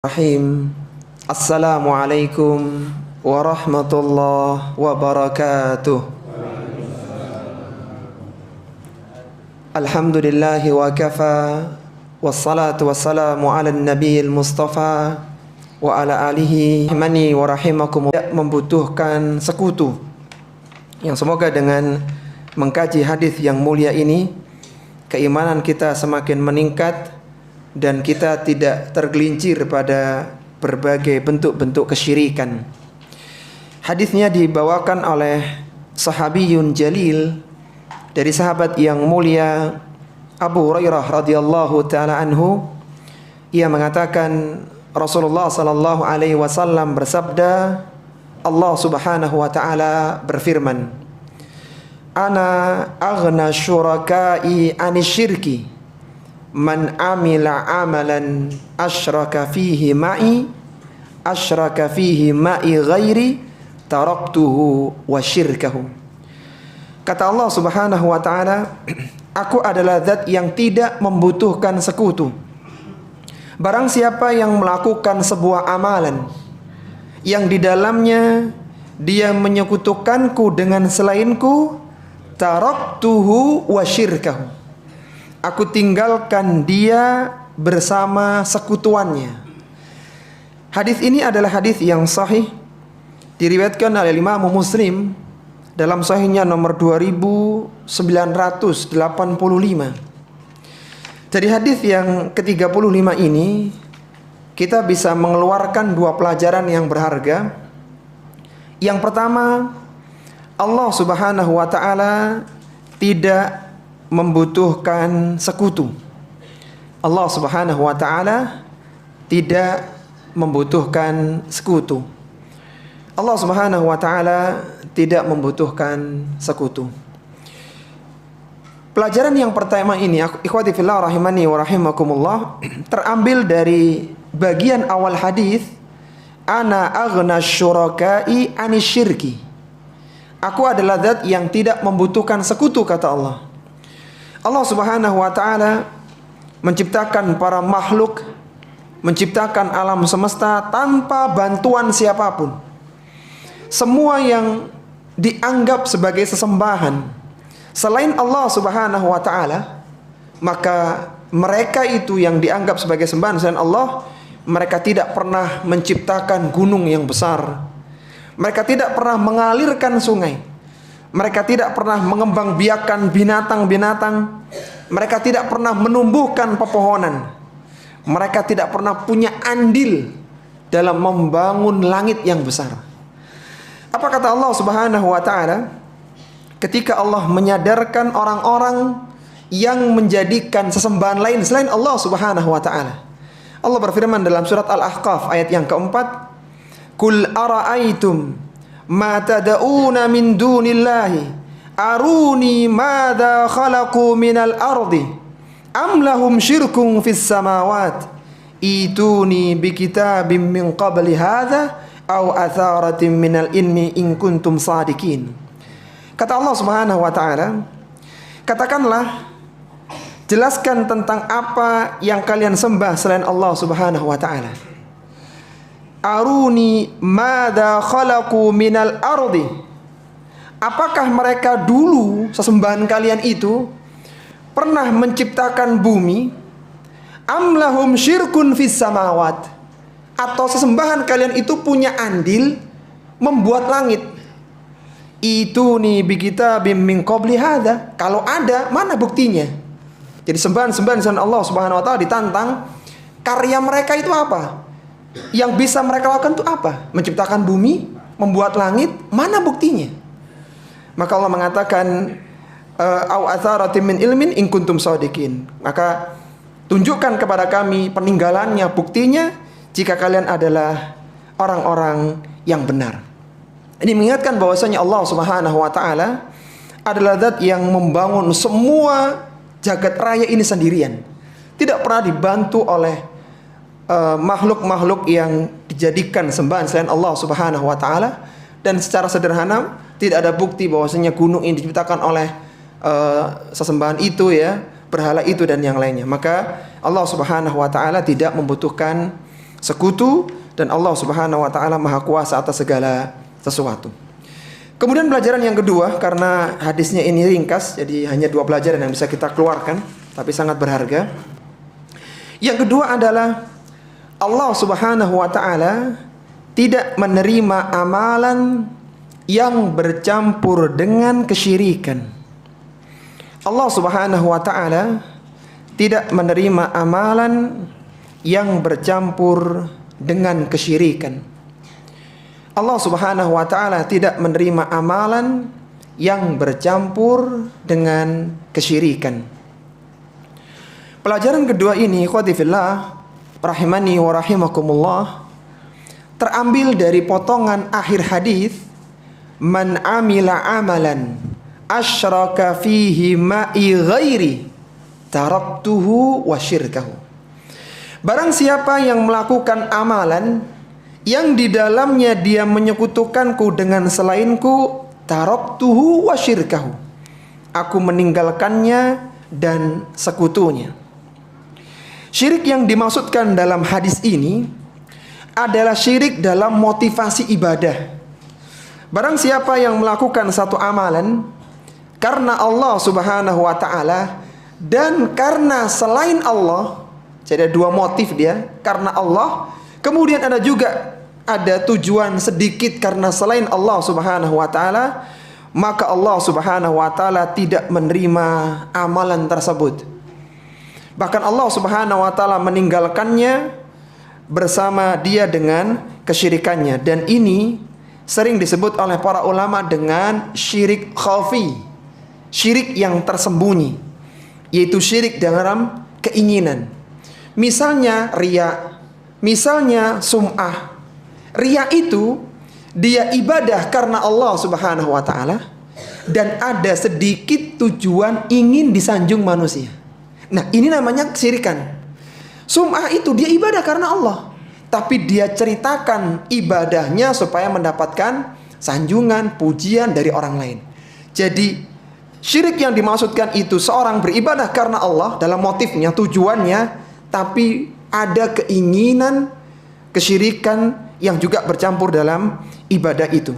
Rahim. Assalamualaikum warahmatullahi wabarakatuh. Alhamdulillahi wa kafa, wassalatu wassalamu ala nabiyil mustafa wa ala alihi mani wa rahimakum. Membutuhkan sekutu, yang semoga dengan mengkaji hadis yang mulia ini, keimanan kita semakin meningkat dan kita tidak tergelincir pada berbagai bentuk-bentuk kesyirikan. Hadisnya dibawakan oleh sahabiyun jalil, dari sahabat yang mulia Abu Hurairah radhiyallahu taala anhu. Ia mengatakan Rasulullah sallallahu alaihi wasallam bersabda, Allah Subhanahu wa taala berfirman, "Ana aghna syuraka'i anisyirki man amila amalan asyraka fihi ma'i ghairi taraktuhu wa syirkahu." Kata Allah Subhanahu wa taala, aku adalah zat yang tidak membutuhkan sekutu. Barang siapa yang melakukan sebuah amalan yang di dalamnya dia menyekutukanku dengan selainku, taraktuhu wa syirkahu, aku tinggalkan dia bersama sekutuannya. Hadis ini adalah hadis yang sahih, diriwayatkan oleh Imam Muslim dalam sahihnya nomor 2985. Dari hadis yang ke-35 ini kita bisa mengeluarkan dua pelajaran yang berharga. Yang pertama, Allah Subhanahu wa taala tidak membutuhkan sekutu. Allah Subhanahu wa taala tidak membutuhkan sekutu. Allah Subhanahu wa taala tidak membutuhkan sekutu. Pelajaran yang pertama ini, ikhwati fillah rahimani wa rahimakumullah, terambil dari bagian awal hadis, ana aghna syuraka'i anisyirki. Aku adalah zat yang tidak membutuhkan sekutu, kata Allah. Allah Subhanahu wa taala menciptakan para makhluk, menciptakan alam semesta tanpa bantuan siapapun. Semua yang dianggap sebagai sesembahan selain Allah Subhanahu wa taala, maka mereka itu yang dianggap sebagai sembahan selain Allah, mereka tidak pernah menciptakan gunung yang besar. Mereka tidak pernah mengalirkan sungai. Mereka tidak pernah mengembangbiakan binatang-binatang. Mereka tidak pernah menumbuhkan pepohonan. Mereka tidak pernah punya andil dalam membangun langit yang besar. Apa kata Allah Subhanahu wa taala ketika Allah menyadarkan orang-orang yang menjadikan sesembahan lain selain Allah Subhanahu wa taala? Allah berfirman dalam surat Al-Ahqaf ayat yang keempat, "Qul ara'aitum ma tad'una min dunillahi aruni madza khalaqu minal ardi am lahum syirkun fis samawati ituni bikitabim min qabli hadza aw atharatin minal ilmi in kuntum shadiqin." Kata Allah Subhanahu wa taala, katakanlah, jelaskan tentang apa yang kalian sembah selain Allah Subhanahu wa taala. Aruni madza khalaqu minal ardi. Apakah mereka dulu, sesembahan kalian itu, pernah menciptakan bumi? Am lahum syirkun fis samawat. Atau sesembahan kalian itu punya andil membuat langit? Ituni bikitabim min qabli hadza. Kalau ada, mana buktinya? Jadi sembahan-sembahan selain Allah Subhanahu wa taala ditantang, karya mereka itu apa? Yang bisa mereka lakukan itu apa? Menciptakan bumi, membuat langit, mana buktinya? Maka Allah mengatakan, au atharatin min ilmin in kuntum shadiqin. Maka tunjukkan kepada kami peninggalannya, buktinya, jika kalian adalah orang-orang yang benar. Ini mengingatkan bahwasanya Allah Subhanahu wa taala adalah zat yang membangun semua jagat raya ini sendirian. Tidak pernah dibantu oleh makhluk-makhluk yang dijadikan sembahan selain Allah Subhanahu wa taala. Dan secara sederhana tidak ada bukti bahwasanya gunung ini diciptakan oleh sesembahan itu, ya, berhala itu dan yang lainnya. Maka Allah Subhanahu wa taala tidak membutuhkan sekutu, dan Allah Subhanahu wa taala Maha Kuasa atas segala sesuatu. Kemudian pelajaran yang kedua, karena hadisnya ini ringkas, jadi hanya 2 pelajaran yang bisa kita keluarkan, tapi sangat berharga. Yang kedua adalah Allah Subhanahu wa taala tidak menerima amalan yang bercampur dengan kesyirikan. Allah Subhanahu wa taala tidak menerima amalan yang bercampur dengan kesyirikan. Allah Subhanahu wa taala tidak menerima amalan yang bercampur dengan kesyirikan. Pelajaran kedua ini, ikhwati fillah, rahimani wa rahimakumullah, terambil dari potongan akhir hadis, man amila amalan asyraka fihi ma'i ghairi taraktuhu wa syirkahu. Barang siapa yang melakukan amalan yang di dalamnya dia menyekutukanku dengan selainku, taraktuhu wa syirkahu, aku meninggalkannya dan sekutunya. Syirik yang dimaksudkan dalam hadis ini adalah syirik dalam motivasi ibadah. Barang siapa yang melakukan satu amalan karena Allah Subhanahu wa taala dan karena selain Allah, jadi ada 2 motif dia, karena Allah, kemudian ada juga ada tujuan sedikit karena selain Allah Subhanahu wa taala, maka Allah Subhanahu wa taala tidak menerima amalan tersebut. Bahkan Allah Subhanahu wa taala meninggalkannya bersama dia dengan kesyirikannya, dan ini sering disebut oleh para ulama dengan syirik khafi, syirik yang tersembunyi, yaitu syirik dalam keinginan. Misalnya riya, misalnya sum'ah. Riya itu dia ibadah karena Allah Subhanahu wa taala dan ada sedikit tujuan ingin disanjung manusia. Nah, ini namanya kesyirikan. Sum'ah itu dia ibadah karena Allah, tapi dia ceritakan ibadahnya supaya mendapatkan sanjungan, pujian dari orang lain. Jadi syirik yang dimaksudkan itu seorang beribadah karena Allah dalam motifnya, tujuannya, tapi ada keinginan kesyirikan yang juga bercampur dalam ibadah itu.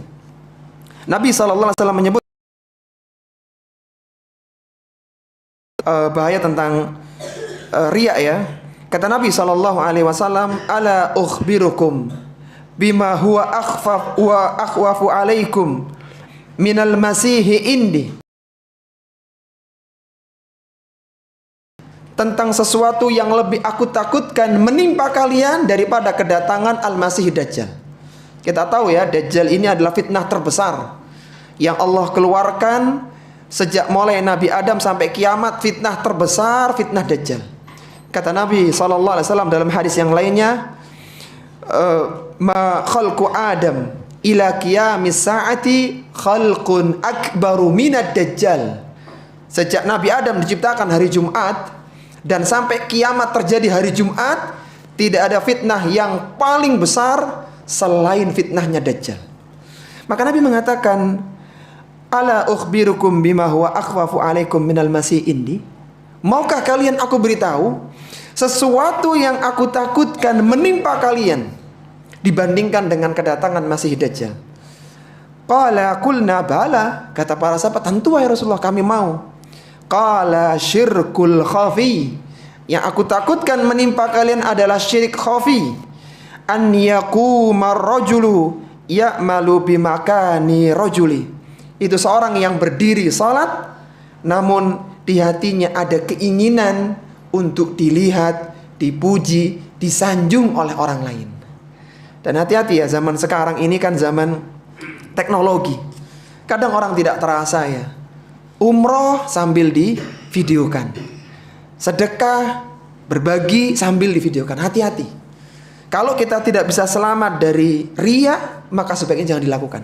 Nabi SAW menyebut bahaya tentang riya ya. Kata Nabi SAW, ala ukhbirukum bima huwa akhfaf wa akhwafu alaikum minal masihi indi, tentang sesuatu yang lebih aku takutkan menimpa kalian daripada kedatangan Al-Masih Dajjal. Kita tahu ya, Dajjal ini adalah fitnah terbesar yang Allah keluarkan sejak mulai Nabi Adam sampai kiamat. Fitnah terbesar, fitnah Dajjal. Kata Nabi SAW dalam hadis yang lainnya, ma khalqu Adam ila qiyamis saati khalqun akbaru minad Dajjal. Sejak Nabi Adam diciptakan hari Jumat dan sampai kiamat terjadi hari Jumat, tidak ada fitnah yang paling besar selain fitnahnya Dajjal. Maka Nabi mengatakan, ala ukhbirukum bima huwa akhwafu alaikum minal masih indi. Maukah kalian aku beritahu sesuatu yang aku takutkan menimpa kalian dibandingkan dengan kedatangan Masih Dajjal? Qala qulna bala. Kata para sahabat, tentu wahai Rasulullah, kami mau. Qala syirkul khafi. Yang aku takutkan menimpa kalian adalah syirik khafi. An yaqumar rajulu ya'malu bimakani rajuli. Itu seorang yang berdiri salat, namun di hatinya ada keinginan untuk dilihat, dipuji, disanjung oleh orang lain. Dan hati-hati ya, zaman sekarang ini kan zaman teknologi. Kadang orang tidak terasa ya, umroh sambil divideokan, sedekah, berbagi sambil divideokan. Hati-hati. Kalau kita tidak bisa selamat dari riya, maka sebaiknya jangan dilakukan.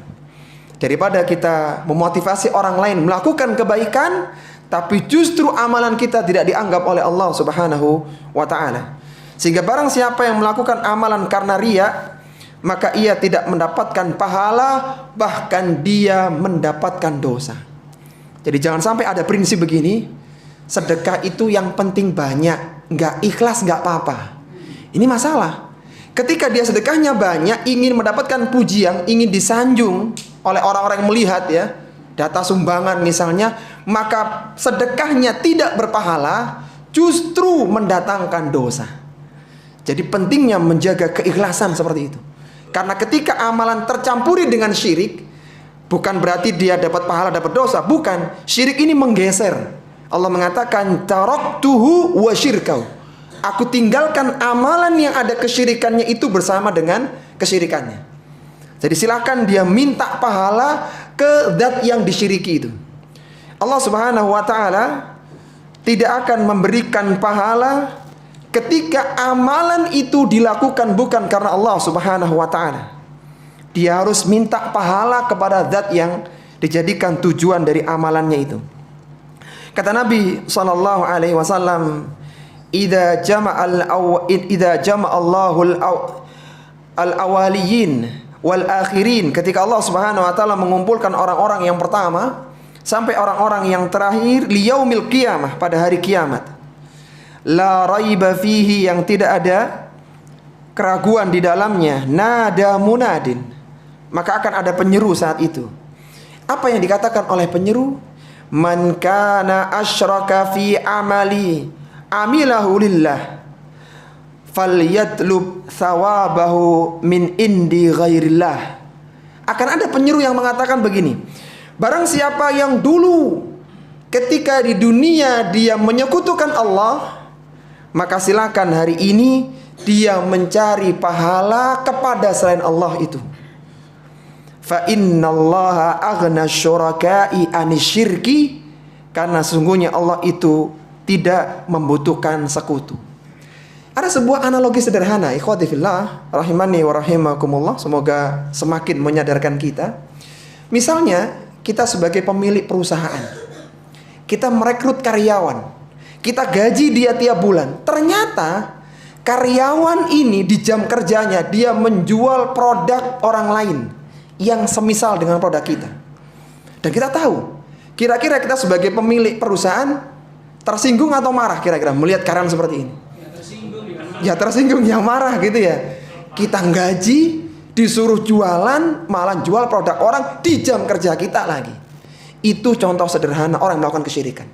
Daripada kita memotivasi orang lain melakukan kebaikan, tapi justru amalan kita tidak dianggap oleh Allah Subhanahu wa ta'ala. Sehingga barang siapa yang melakukan amalan karena riya, maka ia tidak mendapatkan pahala, bahkan dia mendapatkan dosa. Jadi jangan sampai ada prinsip begini, sedekah itu yang penting banyak, nggak ikhlas nggak apa-apa. Ini masalah. Ketika dia sedekahnya banyak, ingin mendapatkan pujian, ingin disanjung oleh orang-orang yang melihat ya, data sumbangan misalnya, maka sedekahnya tidak berpahala, justru mendatangkan dosa. Jadi pentingnya menjaga keikhlasan seperti itu. Karena ketika amalan tercampuri dengan syirik, bukan berarti dia dapat pahala, dapat dosa. Bukan, syirik ini menggeser. Allah mengatakan, taraktuhu wa syirkahu. Aku tinggalkan amalan yang ada kesyirikannya itu bersama dengan kesyirikannya. Jadi silakan dia minta pahala ke zat yang disyiriki itu. Allah Subhanahu wa taala tidak akan memberikan pahala ketika amalan itu dilakukan bukan karena Allah Subhanahu wa taala. Dia harus minta pahala kepada zat yang dijadikan tujuan dari amalannya itu. Kata Nabi sallallahu alaihi wasallam, idza jama'allahu al-awaliyin wal akhirin, ketika Allah Subhanahu wa taala mengumpulkan orang-orang yang pertama sampai orang-orang yang terakhir, liyaumil qiyamah, pada hari kiamat, la raiba fihi, yang tidak ada keraguan di dalamnya, nada munadin, maka akan ada penyeru saat itu. Apa yang dikatakan oleh penyeru? Man kana asyraka fi amali amilahu lillah falyatlub thawabahu min indi ghairillah. Akan ada penyeru yang mengatakan begini, barang siapa yang dulu ketika di dunia dia menyekutukan Allah, maka silakan hari ini dia mencari pahala kepada selain Allah itu. Fa innallaha aghna syuraka'i anisyirki, karena sungguhnya Allah itu tidak membutuhkan sekutu. Ada sebuah analogi sederhana, ikhwati fillah rahimani wa rahimakumullah, semoga semakin menyadarkan kita. Misalnya kita sebagai pemilik perusahaan, kita merekrut karyawan, kita gaji dia tiap bulan. Ternyata karyawan ini di jam kerjanya dia menjual produk orang lain yang semisal dengan produk kita. Dan kita tahu, kira-kira kita sebagai pemilik perusahaan tersinggung atau marah kira-kira melihat karyawan seperti ini? Ya tersinggung, yang marah gitu ya. Kita gaji, disuruh jualan, malah jual produk orang di jam kerja kita lagi. Itu contoh sederhana orang yang melakukan kesyirikan.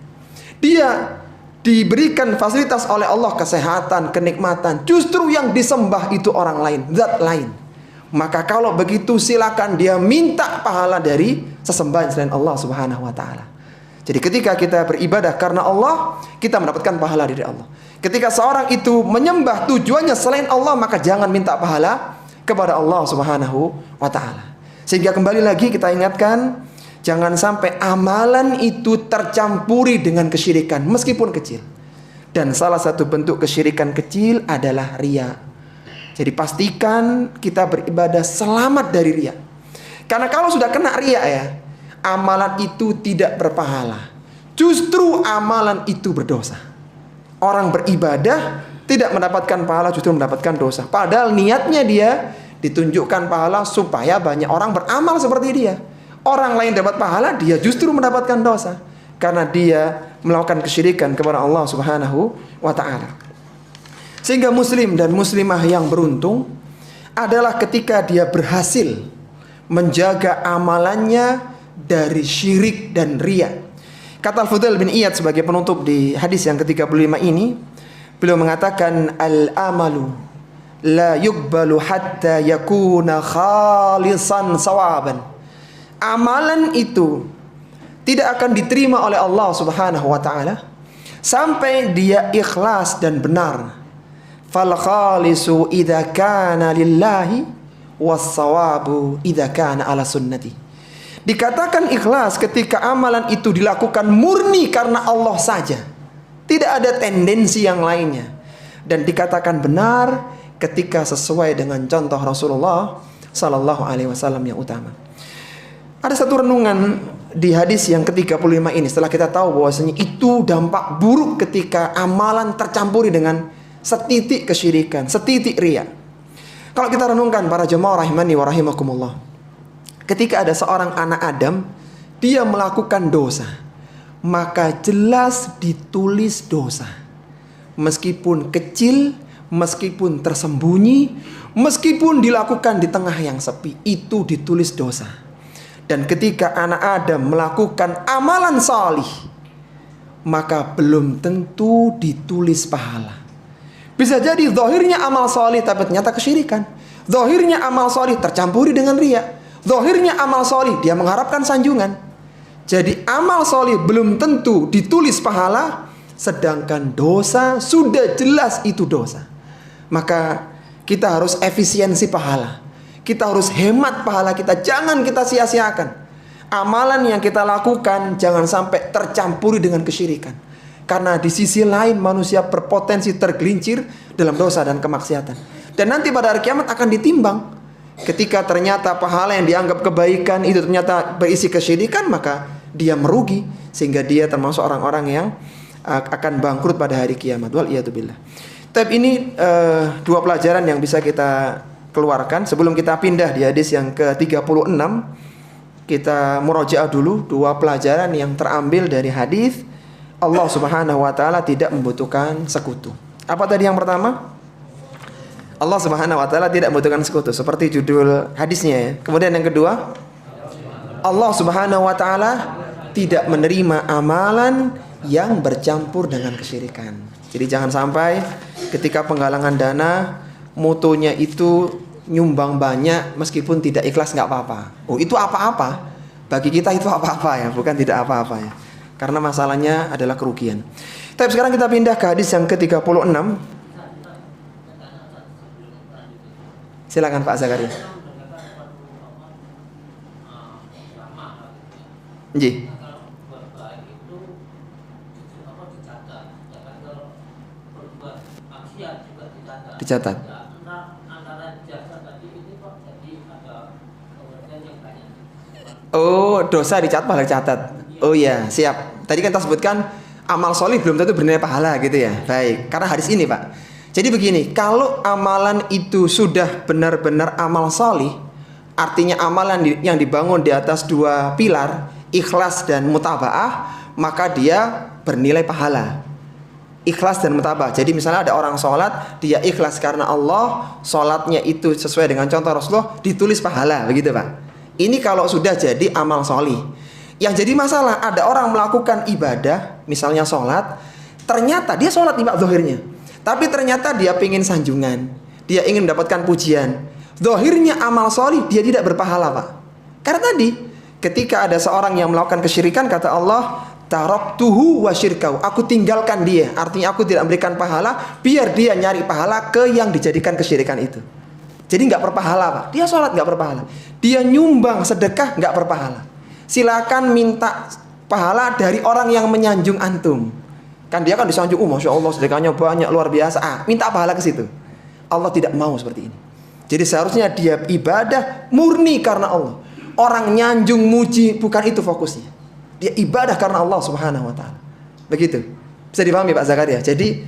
Dia diberikan fasilitas oleh Allah, kesehatan, kenikmatan, justru yang disembah itu orang lain, zat lain. Maka kalau begitu silakan dia minta pahala dari sesembahan selain Allah Subhanahu wa taala. Jadi ketika kita beribadah karena Allah, kita mendapatkan pahala dari Allah. Ketika seorang itu menyembah tujuannya selain Allah, maka jangan minta pahala kepada Allah Subhanahu wa taala. Sehingga kembali lagi kita ingatkan, jangan sampai amalan itu tercampuri dengan kesyirikan meskipun kecil. Dan salah satu bentuk kesyirikan kecil adalah riya. Jadi pastikan kita beribadah selamat dari riya. Karena kalau sudah kena riya ya, amalan itu tidak berpahala. Justru amalan itu berdosa. Orang beribadah tidak mendapatkan pahala, justru mendapatkan dosa. Padahal niatnya dia ditunjukkan pahala supaya banyak orang beramal seperti dia. Orang lain dapat pahala, dia justru mendapatkan dosa. Karena dia melakukan kesyirikan kepada Allah Subhanahu wa ta'ala. Sehingga muslim dan muslimah yang beruntung adalah ketika dia berhasil menjaga amalannya dari syirik dan riya. Kata Al-Fudail bin Iyad sebagai penutup di hadis yang ke-35 ini, beliau mengatakan, al-amalu la yuqbalu hatta yakuna khalisan sawaban. Amalan itu tidak akan diterima oleh Allah Subhanahu wa taala sampai dia ikhlas dan benar. Fal khalisu idza kana lillahi was sawabu idza kana ala sunnati. Dikatakan ikhlas ketika amalan itu dilakukan murni karena Allah saja, tidak ada tendensi yang lainnya. Dan dikatakan benar ketika sesuai dengan contoh Rasulullah sallallahu alaihi wasallam yang utama. Ada satu renungan di hadis yang ke-35 ini, setelah kita tahu bahwasanya itu dampak buruk ketika amalan tercampuri dengan setitik kesyirikan, setitik riya. Kalau kita renungkan para jemaah rahimani wa rahimakumullah, ketika ada seorang anak Adam, dia melakukan dosa, maka jelas ditulis dosa. Meskipun kecil, meskipun tersembunyi, meskipun dilakukan di tengah yang sepi, itu ditulis dosa. Dan ketika anak Adam melakukan amalan salih, maka belum tentu ditulis pahala. Bisa jadi zahirnya amal salih tapi ternyata kesyirikan. Zahirnya amal salih tercampuri dengan riya. Zahirnya amal salih dia mengharapkan sanjungan. Jadi amal salih belum tentu ditulis pahala, sedangkan dosa sudah jelas itu dosa. Maka kita harus efisiensi pahala. Kita harus hemat pahala kita, jangan kita sia-siakan. Amalan yang kita lakukan jangan sampai tercampuri dengan kesyirikan. Karena di sisi lain manusia berpotensi tergelincir dalam dosa dan kemaksiatan. Dan nanti pada hari kiamat akan ditimbang. Ketika ternyata pahala yang dianggap kebaikan itu ternyata berisi kesyirikan, maka dia merugi. Sehingga dia termasuk orang-orang yang akan bangkrut pada hari kiamat. Wal'iyatubillah. Tapi ini dua pelajaran yang bisa kita keluarkan. Sebelum kita pindah di hadis yang ke-36, kita murojaah dulu dua pelajaran yang terambil dari hadis Allah Subhanahu wa taala tidak membutuhkan sekutu. Apa tadi yang pertama? Allah Subhanahu wa taala tidak membutuhkan sekutu, seperti judul hadisnya ya. Kemudian yang kedua, Allah Subhanahu wa taala tidak menerima amalan yang bercampur dengan kesyirikan. Jadi jangan sampai ketika penggalangan dana mutunya itu nyumbang banyak meskipun tidak ikhlas, nggak apa-apa. Oh, itu apa-apa. Bagi kita itu apa-apa ya, bukan tidak apa-apa ya. Karena masalahnya adalah kerugian. Tapi sekarang kita pindah ke hadis yang ke-36. Silakan Pak Zakaria. Nggih. Dicatat. Oh, dosa dicatat pahala dicatat. Oh iya, siap. Tadi kan kita sebutkan amal solih belum tentu bernilai pahala gitu ya. Baik, karena hadis ini Pak. Jadi begini, kalau amalan itu sudah benar-benar amal solih, artinya amalan yang dibangun di atas dua pilar, ikhlas dan mutaba'ah, maka dia bernilai pahala. Ikhlas dan mutaba'ah. Jadi misalnya ada orang sholat, dia ikhlas karena Allah, sholatnya itu sesuai dengan contoh Rasulullah, ditulis pahala, begitu Pak. Ini kalau sudah jadi amal solih. Yang jadi masalah, ada orang melakukan ibadah, misalnya sholat, ternyata dia sholat nih Pak zahirnya, tapi ternyata dia ingin sanjungan, dia ingin mendapatkan pujian. Zahirnya amal solih, dia tidak berpahala Pak. Karena tadi ketika ada seorang yang melakukan kesyirikan, kata Allah, taraktuhu wa syirkahu, aku tinggalkan dia. Artinya aku tidak memberikan pahala, biar dia nyari pahala ke yang dijadikan kesyirikan itu. Jadi nggak berpahala Pak. Dia sholat nggak berpahala, dia nyumbang sedekah nggak berpahala. Silakan minta pahala dari orang yang menyanjung antum. Kan dia kan disanjung, masya Allah sedekahnya banyak luar biasa. Minta pahala ke situ. Allah tidak mau seperti ini. Jadi seharusnya dia ibadah murni karena Allah. Orang nyanjung muji bukan itu fokusnya. Dia ibadah karena Allah Subhanahu wa taala. Begitu. Bisa dipahami Pak Zakaria. Jadi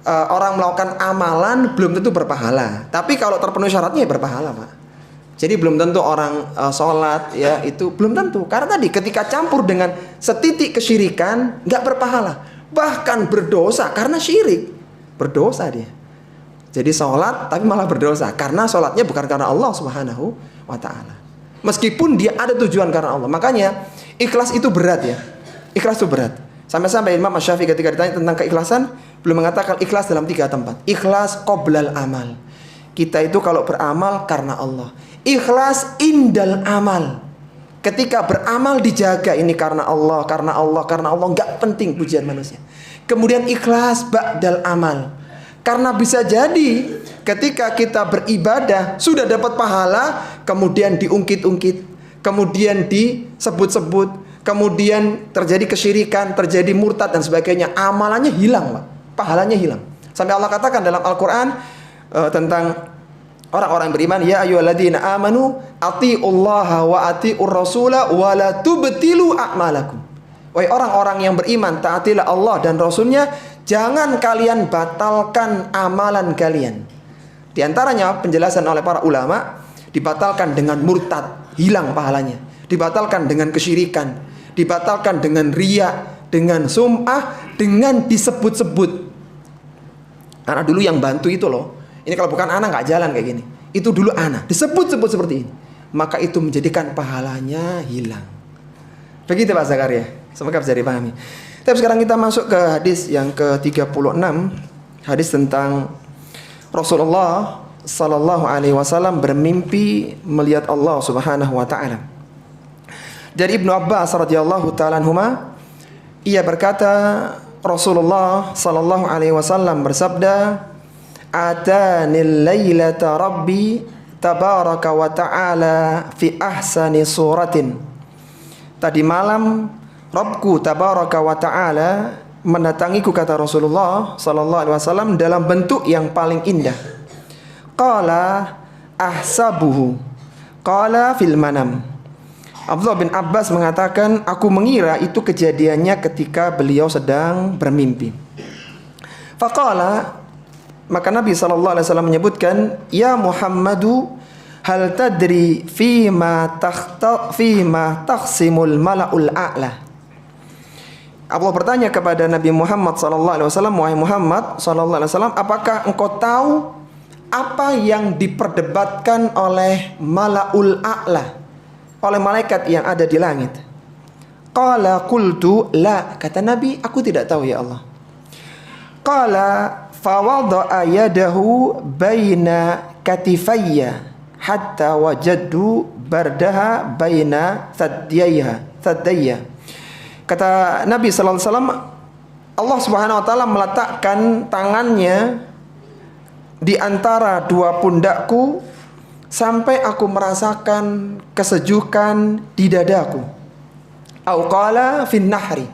orang melakukan amalan belum tentu berpahala. Tapi kalau terpenuhi syaratnya ya berpahala Pak. Jadi belum tentu orang sholat ya itu belum tentu. Karena tadi ketika campur dengan setitik kesyirikan nggak berpahala, bahkan berdosa karena syirik, berdosa dia. Jadi sholat tapi malah berdosa karena sholatnya bukan karena Allah Subhanahu wa taala. Meskipun dia ada tujuan karena Allah. Makanya ikhlas itu berat ya. Ikhlas itu berat. Sampai-sampai Imam Syafi'i ketika ditanya tentang keikhlasan belum mengatakan ikhlas dalam 3 tempat. Ikhlas qoblal amal. Kita itu kalau beramal karena Allah. Ikhlas indal amal. Ketika beramal dijaga ini karena Allah, karena Allah, karena Allah, nggak penting pujian manusia. Kemudian ikhlas ba'dal amal. Karena bisa jadi ketika kita beribadah sudah dapat pahala, kemudian diungkit-ungkit, kemudian disebut-sebut, kemudian terjadi kesyirikan, terjadi murtad dan sebagainya, amalannya hilang Pak. Pahalanya hilang. Sampai Allah katakan dalam Al-Quran tentang orang-orang beriman, ya ayyuhalladzina amanu atiullaha wa atiur rasula wa la tubtilu a'malakum. Wahai orang-orang yang beriman, taatilah Allah dan Rasulnya, jangan kalian batalkan amalan kalian. Di antaranya penjelasan oleh para ulama, dibatalkan dengan murtad, hilang pahalanya. Dibatalkan dengan kesyirikan, dibatalkan dengan riya, dengan sum'ah, dengan disebut-sebut. Anak dulu yang bantu itu loh. Ini kalau bukan anak nggak jalan kayak gini. Itu dulu anak. Disebut-sebut seperti ini. Maka itu menjadikan pahalanya hilang. Begitu Pak Zakaria. Semoga bisa dipahami. Tapi sekarang kita masuk ke hadis yang ke-36. Hadis tentang Rasulullah sallallahu alaihi wasallam bermimpi melihat Allah Subhanahu wa taala. Dari Ibnu Abbas radhiyallahu taala anhuma, ia berkata, Rasulullah sallallahu alaihi wasallam bersabda, "Atanil lailata rabbi tabaraka wa ta'ala fi ahsani suratin." Tadi malam Rabbku tabaraka wa ta'ala mendatangiku, kata Rasulullah sallallahu alaihi wasallam, dalam bentuk yang paling indah. Qala ahsabuhu qala fil manam. Abdullah bin Abbas mengatakan, aku mengira itu kejadiannya ketika beliau sedang bermimpi. Faqala, maka Nabi sallallahu alaihi wasallam menyebutkan, ya Muhammadu, hal tadri fima taqsimul mala'ul a'la. Allah bertanya kepada Nabi Muhammad sallallahu alaihi wasallam, wahai Muhammad sallallahu alaihi wasallam, apakah engkau tahu apa yang diperdebatkan oleh mala'ul a'la, oleh malaikat yang ada di langit? Qala qultu la, kata Nabi, aku tidak tahu ya Allah. Qala fawadha'a yadahu baina katifayya hatta wajadtu bardaha baina thaddayya. Kata Nabi sallallahu alaihi wasallam, Allah Subhanahu wa taala meletakkan tangannya di antara dua pundakku sampai aku merasakan kesejukan di dadaku. Au qala fin nahri,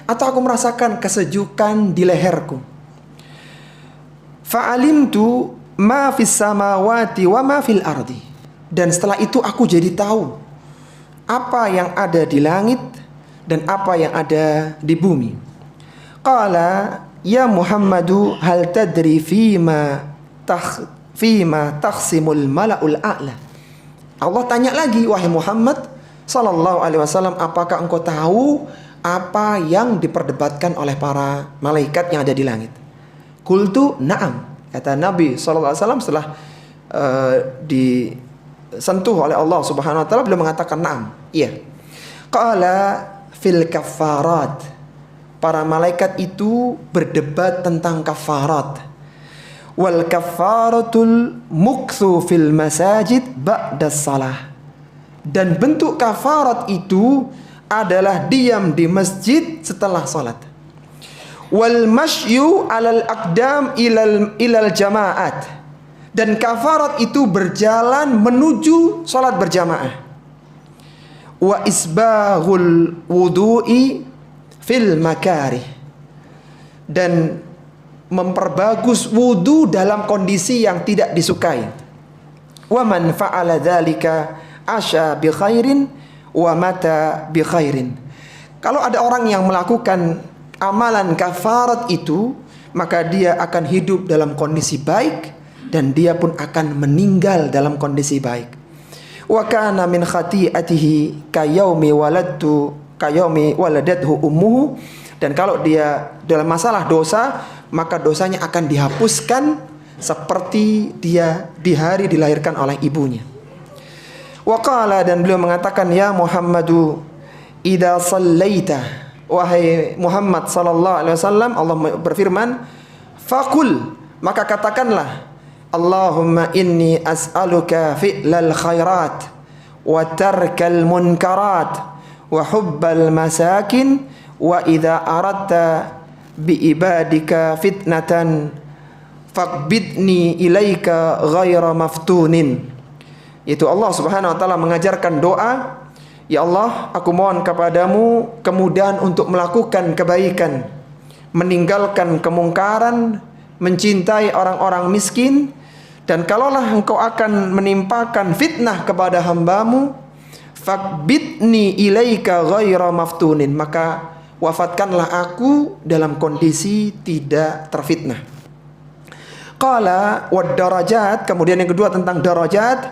atau aku merasakan kesejukan di leherku. Fa'alimtu ma fis samawati wa ma fil ardi. Dan setelah itu aku jadi tahu apa yang ada di langit dan apa yang ada di bumi. Qala ya Muhammadu, hal tadri fima taqsimul mala'ul a'la. Allah tanya lagi, wahai Muhammad sallallahu alaihi wasallam, apakah engkau tahu apa yang diperdebatkan oleh para malaikat yang ada di langit? Qultu na'am, kata Nabi sallallahu alaihi wasallam setelah disentuh oleh Allah Subhanahu wa taala, beliau mengatakan na'am, iya. Qala fil kafarat, para malaikat itu berdebat tentang kafarat. Wal kafaratul mukthu fil masajid ba'da salah. Dan bentuk kafarat itu adalah diam di masjid setelah salat. Wal mashyu alal aqdam ilal jamaat. Dan kafarat itu berjalan menuju salat berjamaah. Wa isbaghul wudu'i fil makarih, dan memperbagus wudu dalam kondisi yang tidak disukai. Wa man fa'ala dzalika asya bi khairin wa mata bi khairin. Kalau ada orang yang melakukan amalan kafarat itu, maka dia akan hidup dalam kondisi baik dan dia pun akan meninggal dalam kondisi baik. Wa kana min khati'atihi kayaumi waladathu ummuhu. Dan kalau dia dalam masalah dosa, maka dosanya akan dihapuskan seperti dia di hari dilahirkan oleh ibunya. Wa qala, dan beliau mengatakan, ya Muhammadu idza sallaita, wahai Muhammad sallallahu alaihi wasallam, Allah berfirman, faqul, maka katakanlah, Allahumma inni as'aluka fi'lal khairat wa tarkal munkarat wa hubbal masakin wa idza aradta bi ibadika fitnatan faqbidni ilaika ghaira maftunin. Itu Allah Subhanahu wa taala mengajarkan doa, ya Allah, aku mohon kepadamu kemudahan untuk melakukan kebaikan, meninggalkan kemungkaran, mencintai orang-orang miskin. Dan kalaulah engkau akan menimpakan fitnah kepada hambamu, faqbidni ilaika ghaira maftunin, maka wafatkanlah aku dalam kondisi tidak terfitnah. Qala wad darajat, kemudian yang kedua tentang darajat,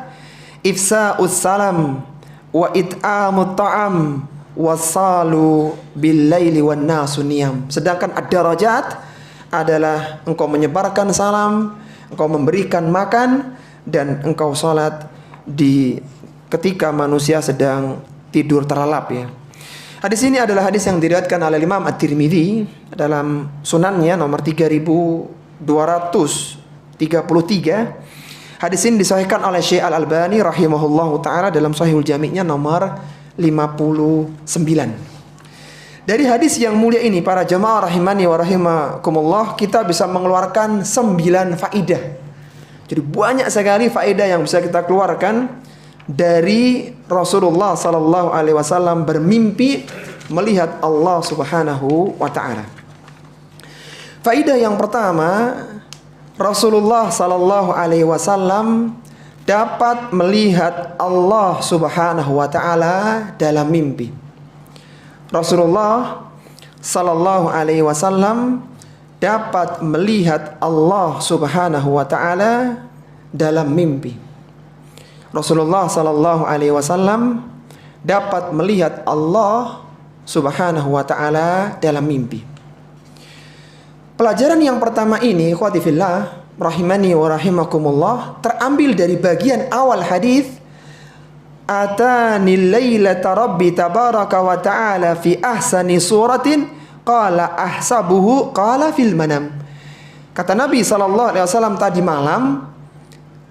ifsa'us salam wa it'amut ta'am wasalu bil laili wan nasu niyam. Sedangkan ad darajat adalah engkau menyebarkan salam, engkau memberikan makan, dan engkau sholat ketika manusia sedang tidur terlelap ya. Hadis ini adalah hadis yang diriwayatkan oleh Imam At-Tirmidzi dalam sunannya nomor 3233. Hadis ini disahihkan oleh Syekh Al-Albani rahimahullahu taala dalam Sahihul Jami'-nya nomor 59. Dari hadis yang mulia ini, para jamaah rahimani wa rahimakumullah, kita bisa mengeluarkan 9 faedah. Jadi banyak sekali faedah yang bisa kita keluarkan dari Rasulullah sallallahu alaihi wasallam bermimpi melihat Allah Subhanahu wa taala. Faedah yang pertama, Rasulullah sallallahu alaihi wasallam dapat melihat Allah Subhanahu wa taala dalam mimpi. Rasulullah sallallahu alaihi wasallam dapat melihat Allah Subhanahu wa taala dalam mimpi. Rasulullah sallallahu alaihi wasallam dapat melihat Allah Subhanahu wa taala dalam mimpi. Pelajaran yang pertama ini, ikhwati fillah rahimani wa rahimakumullah, terambil dari bagian awal hadis, atani lailata rabbi tabaraka wa ta'ala fi ahsani suratin qala ahsabuhu qala fil manam. Kata Nabi sallallahu alaihi wasallam, tadi malam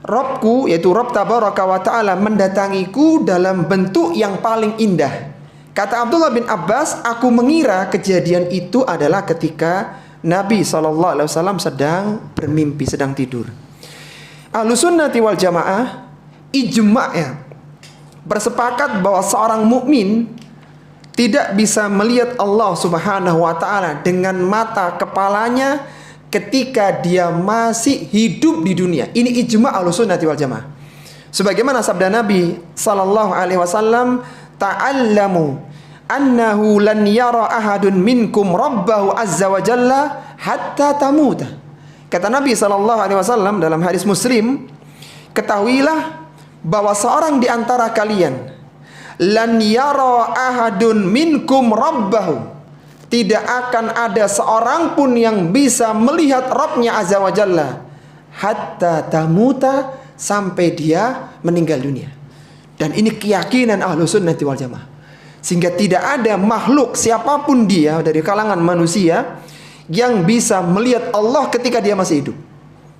Rabbku, yaitu Rabb tabaraka wa ta'ala, mendatangiku dalam bentuk yang paling indah. Kata Abdullah bin Abbas, aku mengira kejadian itu adalah ketika Nabi SAW sedang bermimpi, sedang tidur. Ahlus sunnati wal jamaah ijma' ya, bersepakat bahwa seorang mukmin tidak bisa melihat Allah Subhanahu wa ta'ala dengan mata kepalanya ketika dia masih hidup di dunia. Ini ijma' Ahlus sunnati wal jamaah. Sebagaimana sabda Nabi sallallahu alaihi wasallam, ta'allamu annahu lan yara ahadun minkum rabbahu azza wa jalla hatta tamuta. Kata Nabi sallallahu alaihi wasallam dalam hadis Muslim, ketahuilah bahwa seorang di antara kalian, lan yara ahadun minkum rabbahu, tidak akan ada seorang pun yang bisa melihat Rabbnya azza wa jalla hatta tamuta, sampai dia meninggal dunia. Dan ini keyakinan Ahlus sunnati wal jamaah. Sehingga tidak ada makhluk siapapun dia dari kalangan manusia yang bisa melihat Allah ketika dia masih hidup.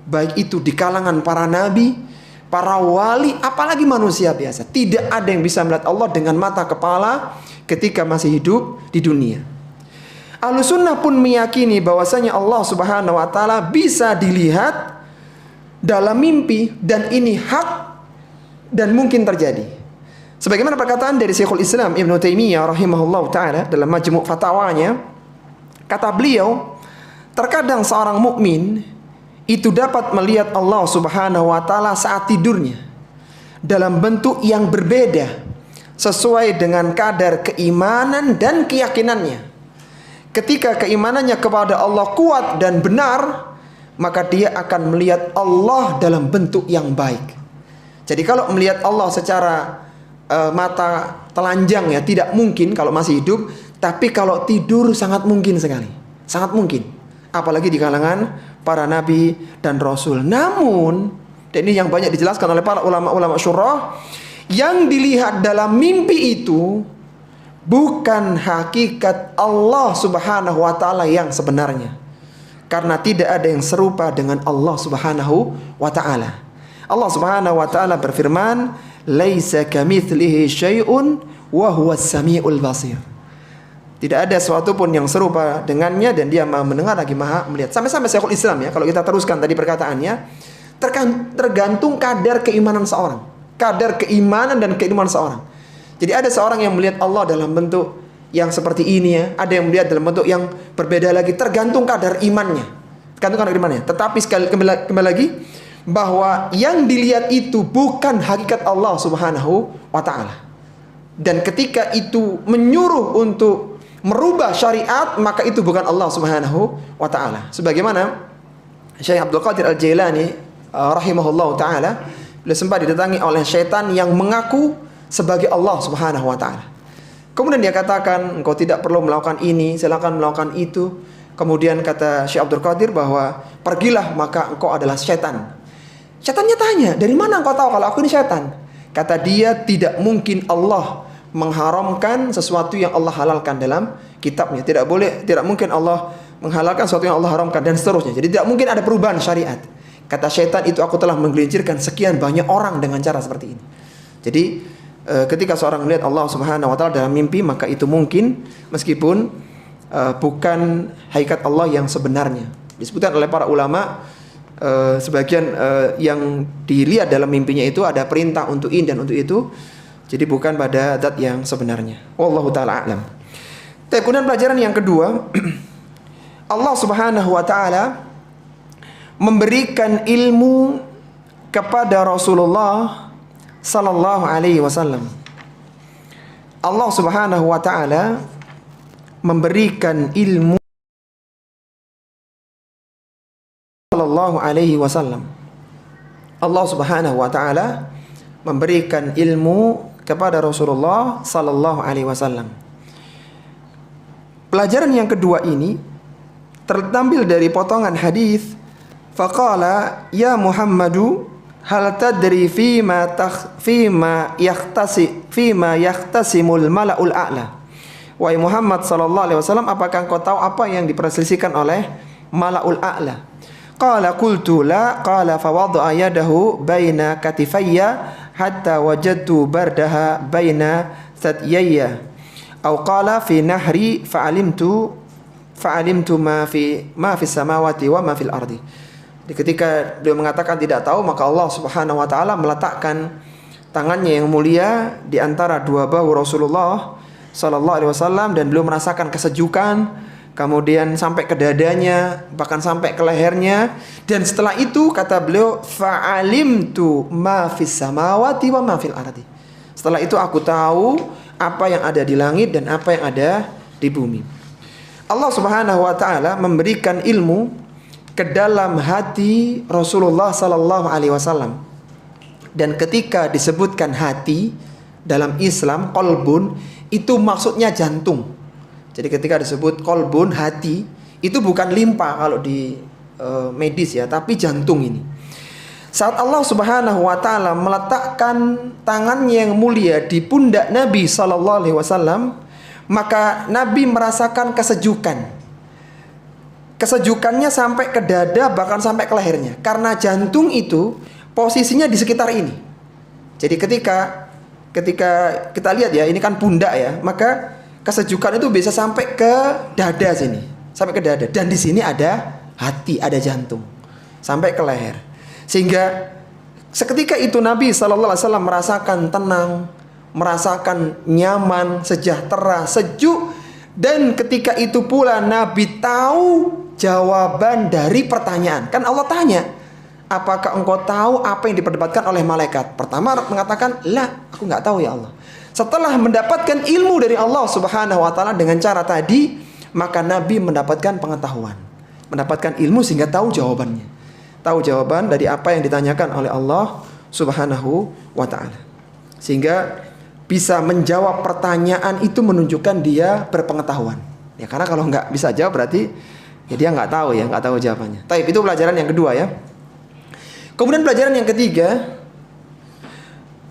Baik itu di kalangan para nabi, para wali, apalagi manusia biasa. Tidak ada yang bisa melihat Allah dengan mata kepala ketika masih hidup di dunia. Ahlus sunnah pun meyakini bahwasanya Allah Subhanahu wa ta'ala bisa dilihat dalam mimpi, dan ini hak dan mungkin terjadi. Sebagaimana perkataan dari Syekhul Islam Ibnu Taimiyah rahimahullah ta'ala dalam Majmu' Fatawanya, kata beliau, terkadang seorang mukmin itu dapat melihat Allah Subhanahu wa ta'ala saat tidurnya dalam bentuk yang berbeda sesuai dengan kadar keimanan dan keyakinannya. Ketika keimanannya kepada Allah kuat dan benar, maka dia akan melihat Allah dalam bentuk yang baik. Jadi kalau melihat Allah secara mata telanjang ya tidak mungkin kalau masih hidup, tapi kalau tidur sangat mungkin sekali. Sangat mungkin. Apalagi di kalangan para nabi dan rasul. Namun, dan ini yang banyak dijelaskan oleh para ulama-ulama syurah, yang dilihat dalam mimpi itu bukan hakikat Allah Subhanahu wa ta'ala yang sebenarnya. Karena tidak ada yang serupa dengan Allah Subhanahu wa ta'ala. Allah Subhanahu wa ta'ala berfirman, laisa kamitslihi syai'un wa huwas samiul basir. Tidak ada sesuatu pun yang serupa dengannya, dan dia maha mendengar lagi maha melihat. Sampai-sampai Syekhul Islam ya, kalau kita teruskan tadi perkataannya, tergantung kadar keimanan seorang. Kadar keimanan dan keimanan seorang. Jadi ada seorang yang melihat Allah dalam bentuk yang seperti ini ya, ada yang melihat dalam bentuk yang berbeda lagi, tergantung kadar imannya. Tergantung kadar imannya. Tetapi kembali lagi, bahwa yang dilihat itu bukan hakikat Allah Subhanahu wa ta'ala. Dan ketika itu menyuruh untuk merubah syariat, maka itu bukan Allah Subhanahu wa ta'ala. Sebagaimana Syekh Abdul Qadir Al-Jailani rahimahullah ta'ala, beliau sempat didatangi oleh syaitan yang mengaku sebagai Allah Subhanahu wa ta'ala. Kemudian dia katakan, engkau tidak perlu melakukan ini, silakan melakukan itu. Kemudian kata Syekh Abdul Qadir bahwa pergilah maka engkau adalah setan. Setannya tanya, dari mana engkau tahu kalau aku ini setan? Kata dia, tidak mungkin Allah mengharamkan sesuatu yang Allah halalkan dalam kitabnya. Tidak mungkin Allah menghalalkan sesuatu yang Allah haramkan, dan seterusnya. Jadi tidak mungkin ada perubahan syariat. Kata syaitan, itu aku telah menggelincirkan sekian banyak orang dengan cara seperti ini. Jadi ketika seorang melihat Allah Subhanahu wa taala dalam mimpi, maka itu mungkin meskipun bukan hakikat Allah yang sebenarnya. Disebutkan oleh para ulama, sebagian yang dilihat dalam mimpinya itu ada perintah untuk ini dan untuk itu. Jadi bukan pada zat yang sebenarnya. Wallahu taala a'lam. Kemudian pelajaran yang kedua, Allah Subhanahu wa taala memberikan ilmu kepada Rasulullah sallallahu alaihi wasallam. Allah Subhanahu wa taala memberikan ilmu sallallahu alaihi wasallam. Allah Subhanahu wa taala memberikan ilmu kepada Rasulullah sallallahu alaihi wasallam. Pelajaran yang kedua ini terambil dari potongan hadis, faqala ya Muhammadu hal tadri fima yahtasimul mala'ul a'la. Wahai Muhammad sallallahu alaihi wasallam, apakah engkau tahu apa yang diperselisihkan oleh mala'ul a'la? Qala qultu la, qala fa wada'a yadahu baina katifayya hatta wajadtu bardaha baina satyayya. Au qala fi nahri fa'alimtu ma fi samawati wa ma fil ardi. Jadi ketika beliau mengatakan tidak tahu, maka Allah Subhanahu wa taala meletakkan tangannya yang mulia di antara dua bahu Rasulullah sallallahu alaihi wasallam, dan beliau merasakan kesejukan, kemudian sampai ke dadanya, bahkan sampai ke lehernya. Dan setelah itu kata beliau, fa'alimtu ma fis samawati wa ma fil ardi. Setelah itu aku tahu apa yang ada di langit dan apa yang ada di bumi. Allah Subhanahu wa taala memberikan ilmu ke dalam hati Rasulullah sallallahu alaihi wasallam. Dan ketika disebutkan hati dalam Islam, qalbun, itu maksudnya jantung. Jadi ketika disebut qalbun, hati, itu bukan limpa kalau di medis ya, tapi jantung ini. Saat Allah Subhanahu wa taala meletakkan tangannya yang mulia di pundak Nabi sallallahu alaihi wasallam, maka Nabi merasakan kesejukan. Kesejukannya sampai ke dada, bahkan sampai ke lehernya. Karena jantung itu posisinya di sekitar ini. Jadi ketika kita lihat ya, ini kan pundak ya, maka kesejukan itu bisa sampai ke dada sini, sampai ke dada. Dan di sini ada hati, ada jantung, sampai ke leher. Sehingga seketika itu Nabi sallallahu alaihi wasallam merasakan tenang, merasakan nyaman, sejahtera, sejuk. Dan ketika itu pula Nabi tahu jawaban dari pertanyaan. Kan Allah tanya, apakah engkau tahu apa yang diperdebatkan oleh malaikat? Pertama mengatakan, lah, aku nggak tahu ya Allah. Setelah mendapatkan ilmu dari Allah Subhanahu wa taala dengan cara tadi, maka Nabi mendapatkan pengetahuan, mendapatkan ilmu sehingga tahu jawabannya. Tahu jawaban dari apa yang ditanyakan oleh Allah Subhanahu wa taala. Sehingga bisa menjawab pertanyaan itu menunjukkan dia berpengetahuan. Ya, karena kalau nggak bisa jawab berarti ya dia nggak tahu ya, nggak tahu jawabannya. Taib, itu pelajaran yang kedua ya. Kemudian pelajaran yang ketiga,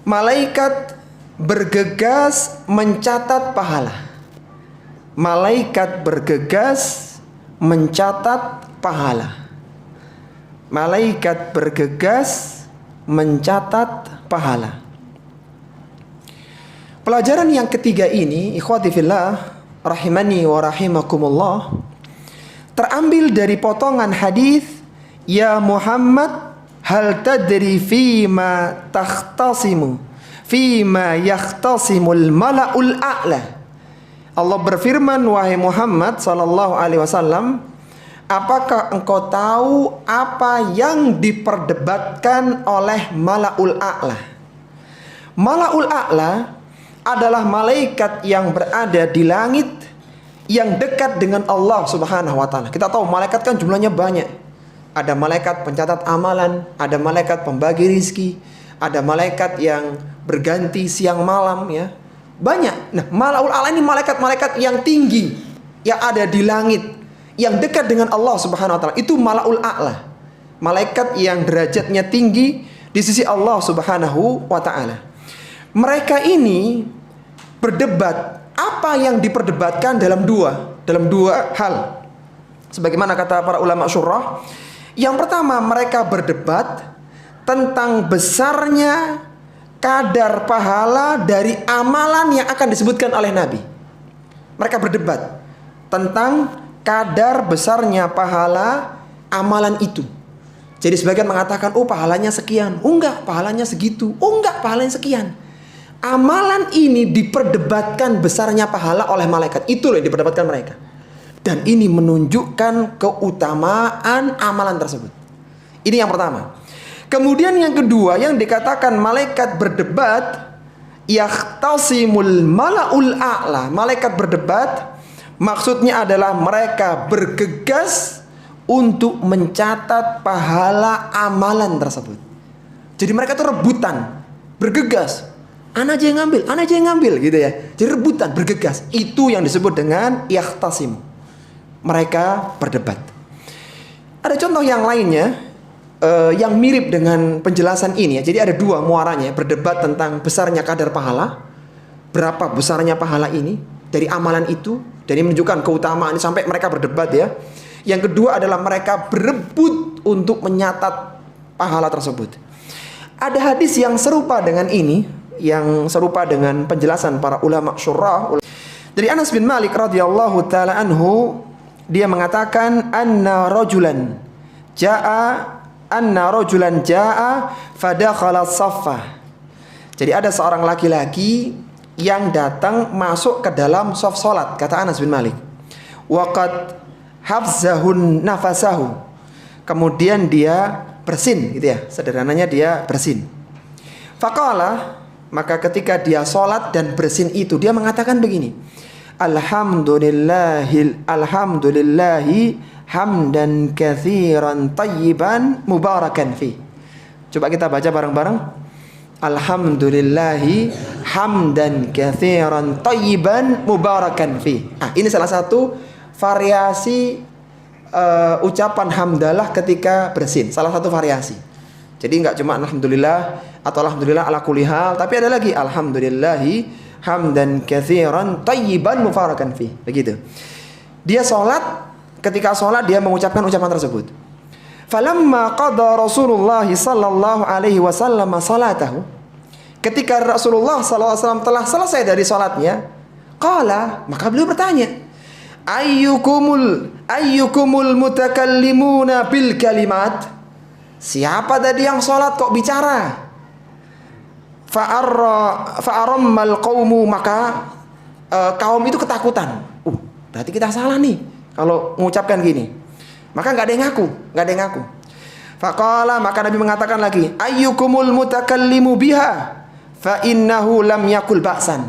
malaikat bergegas mencatat pahala. Malaikat bergegas mencatat pahala. Malaikat bergegas mencatat pahala. Pelajaran yang ketiga ini, ikhwati fillah, rahimani wa rahimakumullah, terambil dari potongan hadis, ya Muhammad, hal tadri fima takhtasimu fima yakhtasimul mala'ul a'la. Allah berfirman, wahai Muhammad sallallahu alaihi wasallam, apakah engkau tahu apa yang diperdebatkan oleh mala'ul a'la? Mala'ul a'la adalah malaikat yang berada di langit, yang dekat dengan Allah Subhanahu wa taala. Kita tahu malaikat kan jumlahnya banyak. Ada malaikat pencatat amalan, ada malaikat pembagi rizki, ada malaikat yang berganti siang malam ya. Banyak. Nah, Malaul A'la ini malaikat-malaikat yang tinggi, yang ada di langit, yang dekat dengan Allah Subhanahu wa taala itu malaul a'la. Malaikat yang derajatnya tinggi di sisi Allah Subhanahu wa taala. Mereka ini berdebat. Apa yang diperdebatkan dalam dua hal. Sebagaimana kata para ulama syurah, yang pertama mereka berdebat tentang besarnya kadar pahala dari amalan yang akan disebutkan oleh Nabi. Mereka berdebat tentang kadar besarnya pahala amalan itu. Jadi sebagian mengatakan, oh pahalanya sekian, oh enggak pahalanya segitu, oh enggak pahalanya sekian. Amalan ini diperdebatkan besarnya pahala oleh malaikat. Itu loh yang diperdebatkan mereka. Dan ini menunjukkan keutamaan amalan tersebut. Ini yang pertama. Kemudian yang kedua, yang dikatakan malaikat berdebat, yahtasimul malaul a'la. Malaikat berdebat maksudnya adalah mereka bergegas untuk mencatat pahala amalan tersebut. Jadi mereka itu rebutan, bergegas. Ana aja yang ngambil, ana aja yang ngambil gitu ya. Jadi rebutan, bergegas. Itu yang disebut dengan yahtasimu. Mereka berdebat. Ada contoh yang lainnya yang mirip dengan penjelasan ini ya. Jadi ada dua muaranya, berdebat tentang besarnya kadar pahala. Berapa besarnya pahala ini dari amalan itu, dan ini menunjukkan keutamaan sampai mereka berdebat ya. Yang kedua adalah mereka berebut untuk menyatat pahala tersebut. Ada hadis yang serupa dengan ini, yang serupa dengan penjelasan para ulama syurah. Dari Anas bin Malik radhiyallahu taala anhu, dia mengatakan anna rajulan jaa fadakhala saffah. Jadi ada seorang laki-laki yang datang masuk ke dalam shaf salat, kata Anas bin Malik. Waqad hafzahun nafasahu. Kemudian dia bersin gitu ya. Sederhananya dia bersin. Faqala, maka ketika dia sholat dan bersin itu, dia mengatakan begini, Alhamdulillahi hamdan katsiran tayyiban mubarakan fi. Coba kita baca bareng-bareng. Alhamdulillahi hamdan katsiran tayyiban mubarakan fi. Ini salah satu variasi ucapan hamdalah ketika bersin. Salah satu variasi. Jadi enggak cuma alhamdulillah atau alhamdulillah ala kulli hal, tapi ada lagi alhamdulillahi hamdan katsiran tayyiban mubarakan fi. Begitu. Dia sholat, ketika sholat dia mengucapkan ucapan tersebut. Falamma qada Rasulullah sallallahu alaihi wasallam salatahu. Ketika Rasulullah sallallahu alaihi wasallam telah selesai dari sholatnya, qala, maka beliau bertanya, ayyukumul mutakallimuna bil kalimat. Siapa tadi yang sholat kok bicara? Fa'arammal qaumu, maka kaum itu ketakutan. Berarti kita salah nih kalau mengucapkan gini. Maka nggak ada yang ngaku. Faqala, maka Nabi mengatakan lagi, ayyukumul mutakallimu biha fa innahu lam yakul ba'san.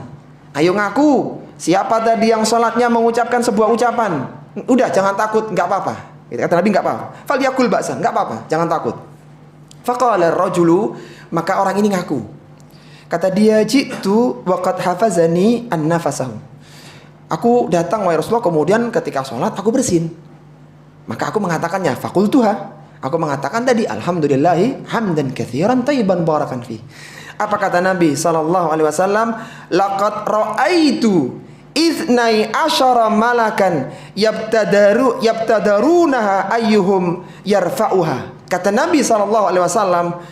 Ayo ngaku, siapa tadi yang sholatnya mengucapkan sebuah ucapan? Udah, jangan takut, nggak apa-apa. Kata Nabi, nggak apa-apa. Fal yakul ba'san, nggak apa-apa, jangan takut. Faqala rajulu, maka orang ini ngaku. Kata dia, jitu waqad hafazani an-nafasahu. Aku datang wahai Rasulullah, kemudian ketika sholat aku bersin. Maka aku mengatakannya, faqultuha. Aku mengatakan tadi, alhamdulillahi hamdan katsiran tayyiban barakan fi. Apa kata Nabi sallallahu alaihi wasallam? Laqad ra'aitu ithnai asyara malakan yabtadarunaha ayyuhum yarfa'uha. Kata Nabi sallallahu alaihi wasallam,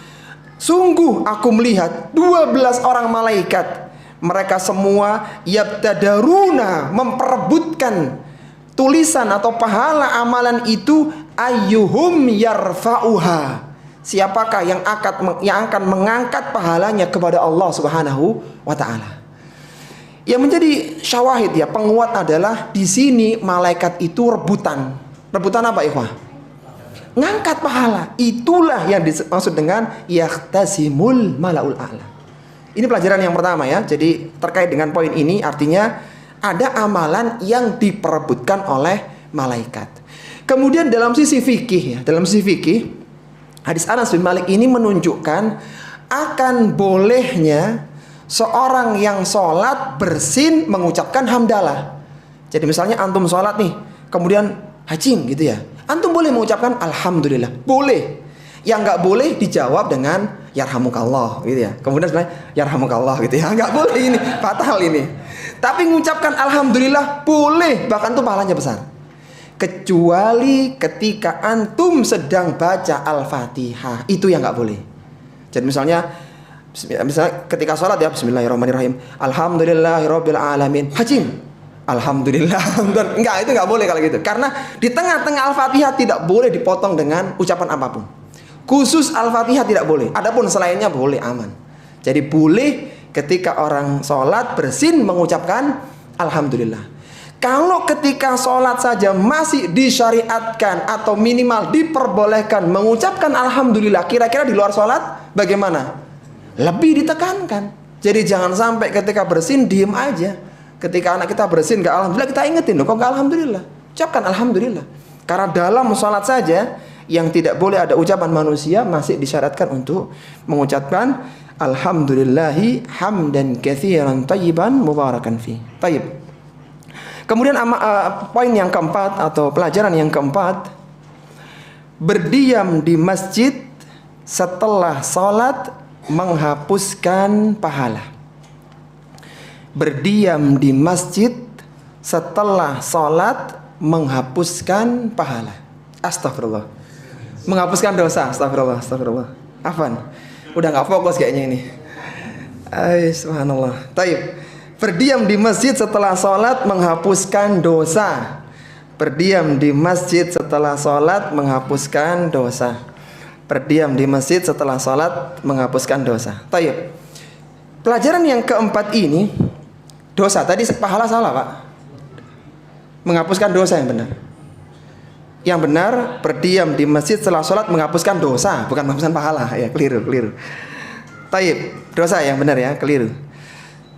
sungguh aku melihat 12 orang malaikat, mereka semua yabtadaruna, memperebutkan tulisan atau pahala amalan itu, ayyuhum yarfa'uha. Siapakah yang akan mengangkat pahalanya kepada Allah Subhanahu wa taala. Yang menjadi syawahid ya, penguat adalah di sini malaikat itu rebutan. Rebutan apa ikhwah? Ngangkat pahala. Itulah yang dimaksud dengan yahtasimul malaul a'la. Ini pelajaran yang pertama ya. Jadi terkait dengan poin ini, artinya ada amalan yang diperebutkan oleh malaikat. Kemudian dalam sisi fikih ya, hadis Anas bin Malik ini menunjukkan akan bolehnya seorang yang sholat bersin mengucapkan hamdalah. Jadi misalnya antum sholat nih, kemudian Hajim gitu ya. Antum boleh mengucapkan alhamdulillah, boleh. Yang nggak boleh dijawab dengan yarhamukallah gitu ya. Kemudian sebenarnya yarhamukallah gitu ya. Nggak boleh ini, fatal ini. Tapi mengucapkan alhamdulillah boleh, bahkan tuh pahalanya besar. Kecuali ketika antum sedang baca Al-Fatihah, itu yang nggak boleh. Jadi misalnya ketika sholat ya, bismillahirrahmanirrahim, alhamdulillahirabbil alamin, hajim, alhamdulillah. Enggak, itu nggak boleh kalau gitu. Karena di tengah-tengah Al-Fatihah tidak boleh dipotong dengan ucapan apapun. Khusus Al-Fatihah tidak boleh. Adapun selainnya boleh, aman. Jadi boleh ketika orang sholat bersin mengucapkan alhamdulillah. Kalau ketika sholat saja masih disyariatkan atau minimal diperbolehkan mengucapkan alhamdulillah, kira-kira di luar sholat bagaimana? Lebih ditekankan. Jadi jangan sampai ketika bersin diem aja. Ketika anak kita bersin gak alhamdulillah, kita ingetin loh, kok gak alhamdulillah? Ucapkan alhamdulillah. Karena dalam sholat saja yang tidak boleh ada ucapan manusia masih disyaratkan untuk mengucapkan alhamdulillahi hamdan katsiran thayyiban mubarakan fi. Tayyib. Kemudian poin yang keempat atau pelajaran yang keempat, berdiam di masjid setelah sholat menghapuskan pahala. Berdiam di masjid setelah sholat menghapuskan pahala. Astagfirullah. Menghapuskan dosa. Astagfirullah. Afwan. Udah nggak fokus kayaknya ini. Subhanallah. Taib. Berdiam di masjid setelah sholat menghapuskan dosa. Berdiam di masjid setelah sholat menghapuskan dosa. Berdiam di masjid setelah sholat menghapuskan dosa. Taib. Pelajaran yang keempat ini, dosa. Tadi pahala salah Pak. Menghapuskan dosa yang benar. Yang benar, berdiam di masjid setelah sholat menghapuskan dosa, bukan menghapuskan pahala. Ya, keliru. Taib. Dosa yang benar ya, keliru.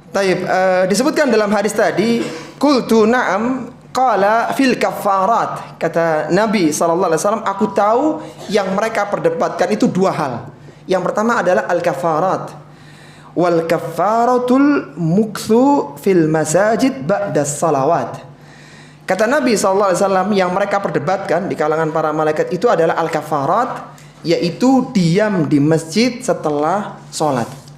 Taib, disebutkan dalam hadis tadi, qultu na'am qala fil kafarat. Kata Nabi SAW, aku tahu yang mereka perdebatkan itu dua hal. Yang pertama adalah al-kafarat. Wal kafaratul mukthu fil masajid ba'da salawat. Kata Nabi SAW, yang mereka perdebatkan di kalangan para malaikat itu adalah al-kafarat, yaitu diam di masjid setelah sholat.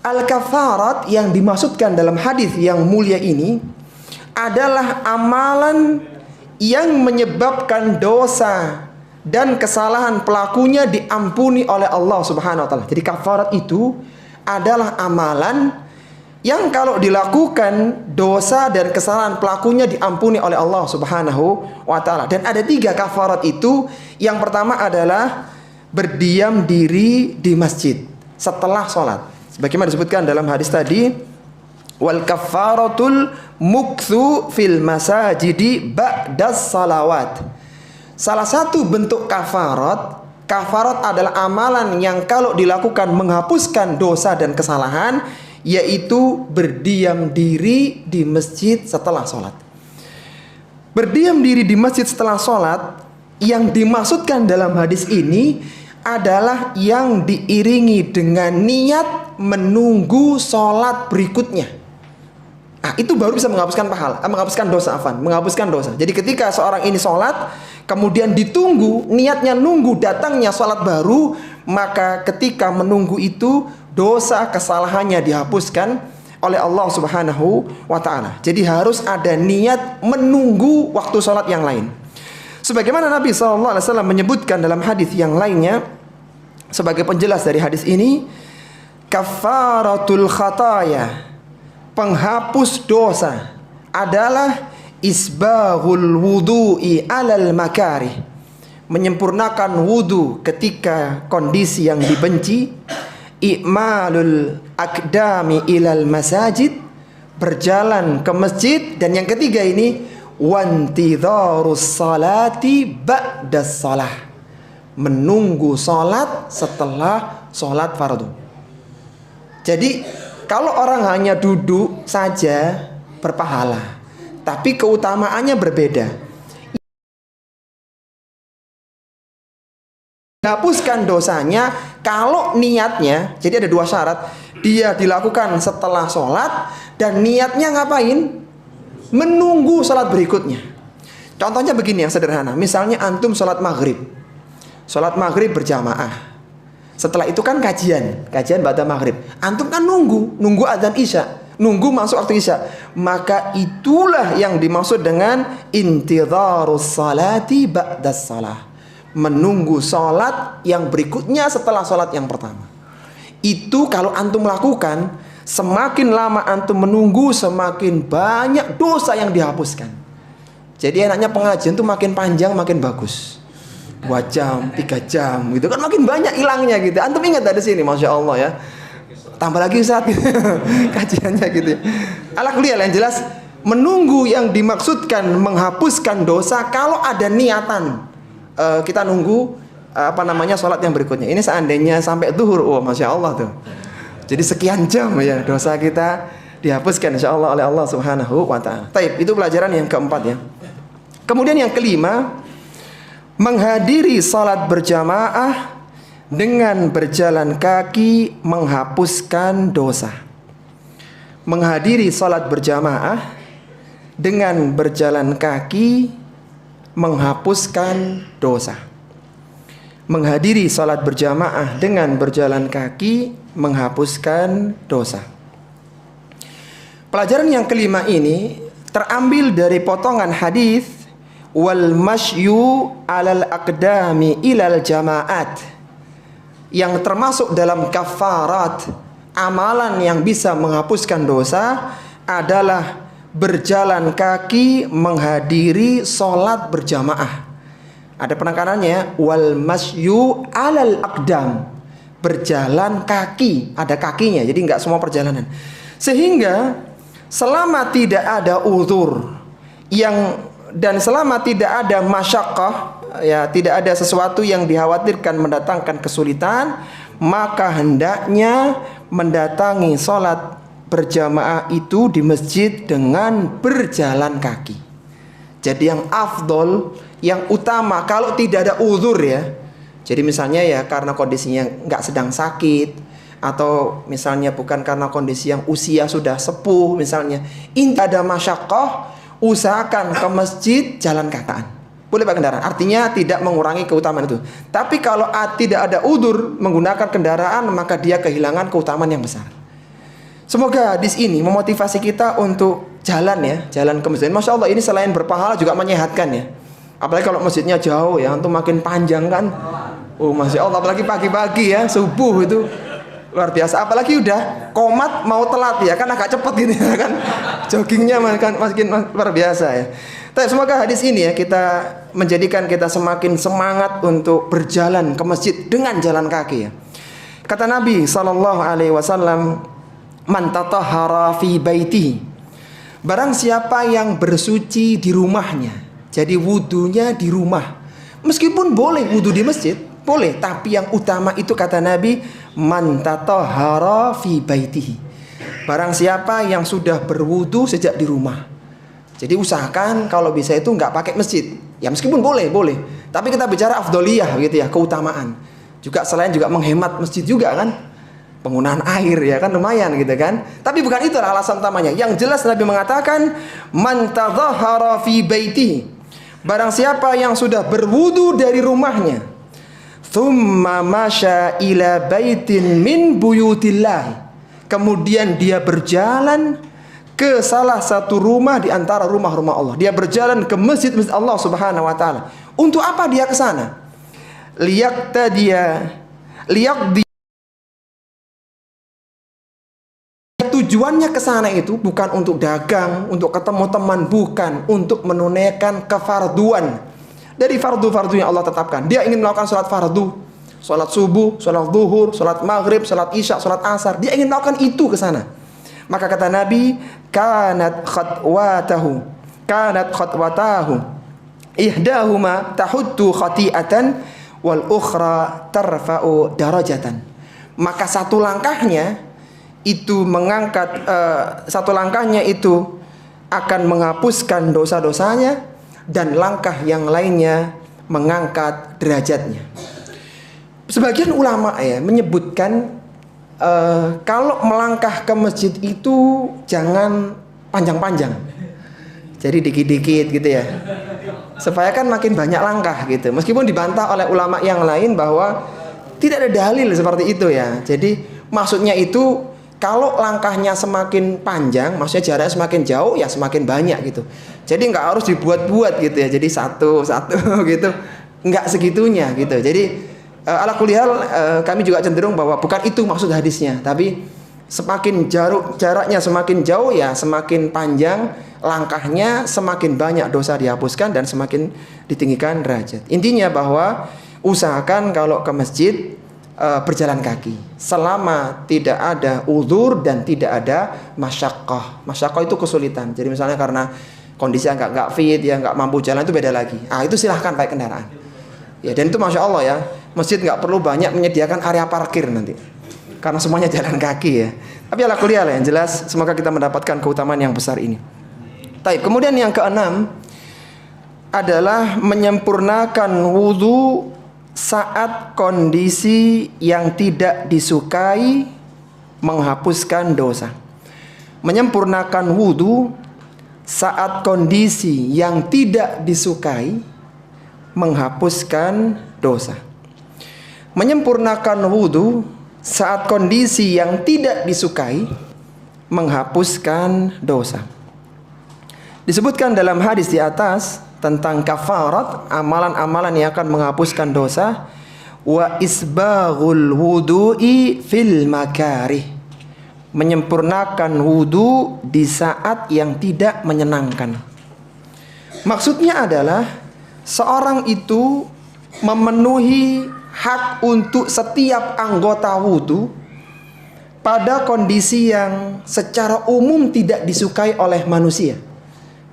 Al-kafarat yang dimaksudkan dalam hadis yang mulia ini adalah amalan yang menyebabkan dosa dan kesalahan pelakunya diampuni oleh Allah Subhanahu wa taala. Jadi kafarat itu adalah amalan yang kalau dilakukan dosa dan kesalahan pelakunya diampuni oleh Allah Subhanahu wa taala. Dan ada 3 kafarat itu. Yang pertama adalah berdiam diri di masjid setelah sholat. Sebagaimana disebutkan dalam hadis tadi, wal kafaratul mukthu fil masajidi ba'das salawat. Salah satu bentuk kafarat adalah amalan yang kalau dilakukan menghapuskan dosa dan kesalahan, yaitu berdiam diri di masjid setelah sholat. Berdiam diri di masjid setelah sholat yang dimaksudkan dalam hadis ini adalah yang diiringi dengan niat menunggu sholat berikutnya. Nah, itu baru bisa menghapuskan pahala, menghapuskan dosa, menghapuskan dosa. Jadi ketika seorang ini sholat, kemudian ditunggu, niatnya nunggu datangnya sholat baru, maka ketika menunggu itu dosa kesalahannya dihapuskan oleh Allah Subhanahu wa taala. Jadi harus ada niat menunggu waktu sholat yang lain. Sebagaimana Nabi SAW menyebutkan dalam hadis yang lainnya, sebagai penjelas dari hadis ini, kafaratul khataya, penghapus dosa, adalah isbaghul wudu'i alal makarih, menyempurnakan wudu ketika kondisi yang dibenci, i'malul akdami ilal masajid, berjalan ke masjid, dan yang ketiga ini wantidharus salati ba'das salah, menunggu salat setelah salat fardu. Jadi kalau orang hanya duduk saja berpahala, tapi keutamaannya berbeda. Hapuskan dosanya kalau niatnya, jadi ada 2 syarat, dia dilakukan setelah sholat dan niatnya ngapain? Menunggu sholat berikutnya. Contohnya begini yang sederhana. Misalnya antum sholat maghrib. Sholat maghrib berjamaah. Setelah itu kan kajian ba'da maghrib. Antum kan nunggu adzan isya, nunggu masuk waktu isya. Maka itulah yang dimaksud dengan intidharus salati ba'das salah. Menunggu sholat yang berikutnya setelah sholat yang pertama. Itu kalau antum lakukan, semakin lama antum menunggu, semakin banyak dosa yang dihapuskan. Jadi enaknya pengajian tuh makin panjang makin bagus. 2 jam, 3 jam gitu kan makin banyak hilangnya gitu. Antum ingat dari sini, Masya Allah ya. Tambah lagi Ustaz kajiannya gitu ya. Ala kuliah yang jelas, menunggu yang dimaksudkan menghapuskan dosa kalau ada niatan. Kita nunggu sholat yang berikutnya. Ini seandainya sampai zuhur, oh Masya Allah tuh. Jadi sekian jam ya dosa kita dihapuskan insya Allah oleh Allah Subhanahu wa ta'ala. Taib, itu pelajaran yang keempat ya. Kemudian yang kelima, menghadiri salat berjamaah dengan berjalan kaki menghapuskan dosa. Menghadiri salat berjamaah dengan berjalan kaki menghapuskan dosa. Menghadiri salat berjamaah dengan berjalan kaki menghapuskan dosa. Pelajaran yang kelima ini terambil dari potongan hadis wal masyu alal aqdami ilal jamaat, yang termasuk dalam kafarat amalan yang bisa menghapuskan dosa adalah berjalan kaki menghadiri sholat berjamaah. Ada penekanannya wal masyu alal aqdam, berjalan kaki, ada kakinya, jadi nggak semua perjalanan. Sehingga selama tidak ada uzur dan selama tidak ada masyaqqah, ya tidak ada sesuatu yang dikhawatirkan mendatangkan kesulitan, maka hendaknya mendatangi sholat berjamaah itu di masjid dengan berjalan kaki. Jadi yang afdol, yang utama kalau tidak ada uzur ya. Jadi misalnya ya karena kondisinya nggak sedang sakit, atau misalnya bukan karena kondisi yang usia sudah sepuh misalnya, ini ada masyaqqah, usahakan ke masjid jalan kataan. Boleh pakai kendaraan, artinya tidak mengurangi keutamaan itu. Tapi kalau tidak ada udzur menggunakan kendaraan, maka dia kehilangan keutamaan yang besar. Semoga hadis ini memotivasi kita untuk jalan ya, jalan ke masjid. Masya Allah, ini selain berpahala juga menyehatkan ya. Apalagi kalau masjidnya jauh ya, untuk makin panjang kan. Oh Masya Allah, apalagi pagi-pagi ya, subuh itu luar biasa. Apalagi udah komat mau telat ya, kan agak cepet gitu ya kan. Joggingnya makin luar biasa ya. Tapi semoga hadis ini ya menjadikan kita semakin semangat untuk berjalan ke masjid dengan jalan kaki ya. Kata Nabi SAW, man tatahhara fi baitihi, barang siapa yang bersuci di rumahnya, jadi wudunya di rumah. Meskipun boleh wudu di masjid, boleh, tapi yang utama itu kata Nabi, man tatahhara fi baitihi, barang siapa yang sudah berwudu sejak di rumah. Jadi usahakan kalau bisa itu nggak pakai masjid. Ya meskipun boleh, tapi kita bicara afdoliyah gitu ya, keutamaan. Juga selain juga menghemat masjid juga kan, penggunaan air ya kan lumayan gitu kan. Tapi bukan itu alasan utamanya. Yang jelas Nabi mengatakan man tadhahara fi baitihi, barang siapa yang sudah berwudu dari rumahnya, thumma masya ila baitin min buyutillah, kemudian dia berjalan ke salah satu rumah di antara rumah-rumah Allah. Dia berjalan ke masjid-masjid Allah Subhanahu wa taala. Untuk apa dia ke sana? Tujuannya ke sana itu bukan untuk dagang, untuk ketemu teman, bukan, untuk menunaikan kefarduan dari fardu-fardu yang Allah tetapkan. Dia ingin melakukan sholat fardu, sholat subuh, sholat zuhur, sholat maghrib, sholat isya, sholat asar. Dia ingin melakukan itu ke sana. Maka kata Nabi, kanat khatwatahu ihdahuma tahuddu khati'atan wal ukhra tarfa'u darajatan. Maka satu langkahnya itu akan menghapuskan dosa-dosanya, dan langkah yang lainnya mengangkat derajatnya. Sebagian ulama ya menyebutkan kalau melangkah ke masjid itu jangan panjang-panjang. Jadi dikit-dikit gitu ya. Supaya kan makin banyak langkah gitu. Meskipun dibantah oleh ulama yang lain bahwa tidak ada dalil seperti itu ya. Jadi maksudnya itu kalau langkahnya semakin panjang, maksudnya jaraknya semakin jauh ya semakin banyak gitu. Jadi nggak harus dibuat-buat gitu ya. Jadi satu gitu, nggak segitunya gitu. Jadi ala kulihal kami juga cenderung bahwa bukan itu maksud hadisnya, tapi semakin jaraknya semakin jauh ya semakin panjang langkahnya, semakin banyak dosa dihapuskan dan semakin ditinggikan derajat. Intinya bahwa usahakan kalau ke masjid berjalan kaki selama tidak ada uzur dan tidak ada masyaqqah. Masyaqqah itu kesulitan. Jadi misalnya karena kondisi nggak fit ya, nggak mampu jalan, itu beda lagi. Itu silahkan pakai kendaraan. Ya, dan itu masya Allah ya, masjid nggak perlu banyak menyediakan area parkir nanti, karena semuanya jalan kaki ya. Tapi ala kuliah yang jelas, semoga kita mendapatkan keutamaan yang besar ini. Baik, kemudian yang keenam adalah menyempurnakan wudu saat kondisi yang tidak disukai menghapuskan dosa. Menyempurnakan wudu saat kondisi yang tidak disukai menghapuskan dosa. Menyempurnakan wudu saat kondisi yang tidak disukai menghapuskan dosa. Disebutkan dalam hadis di atas tentang kafarat, amalan-amalan yang akan menghapuskan dosa, wa isbaghul wudu'i fil makarih, menyempurnakan wudu di saat yang tidak menyenangkan. Maksudnya adalah seorang itu memenuhi hak untuk setiap anggota wudu pada kondisi yang secara umum tidak disukai oleh manusia.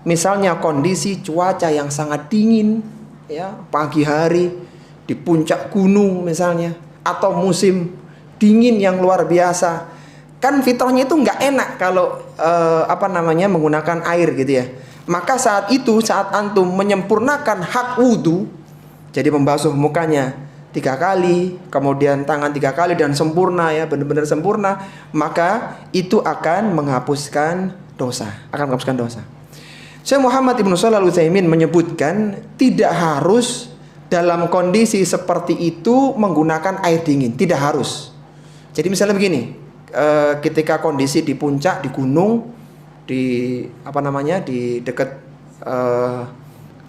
Misalnya kondisi cuaca yang sangat dingin ya, pagi hari di puncak gunung misalnya, atau musim dingin yang luar biasa. Kan fitrahnya itu nggak enak kalau menggunakan air gitu ya. Maka saat itu, saat antum menyempurnakan hak wudu, jadi membasuh mukanya 3 kali, kemudian tangan 3 kali dan sempurna ya, benar-benar sempurna, maka itu akan menghapuskan dosa, Syekh Muhammad Ibnu Shalih Al-Utsaimin menyebutkan tidak harus dalam kondisi seperti itu menggunakan air dingin, tidak harus. Jadi misalnya begini, ketika kondisi di puncak, di gunung, di dekat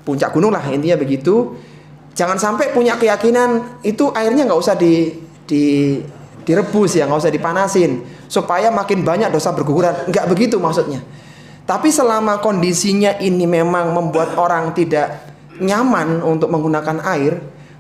puncak gunung lah intinya begitu, jangan sampai punya keyakinan itu airnya nggak usah direbus ya, nggak usah dipanasin supaya makin banyak dosa berguguran. Nggak begitu maksudnya. Tapi selama kondisinya ini memang membuat orang tidak nyaman untuk menggunakan air,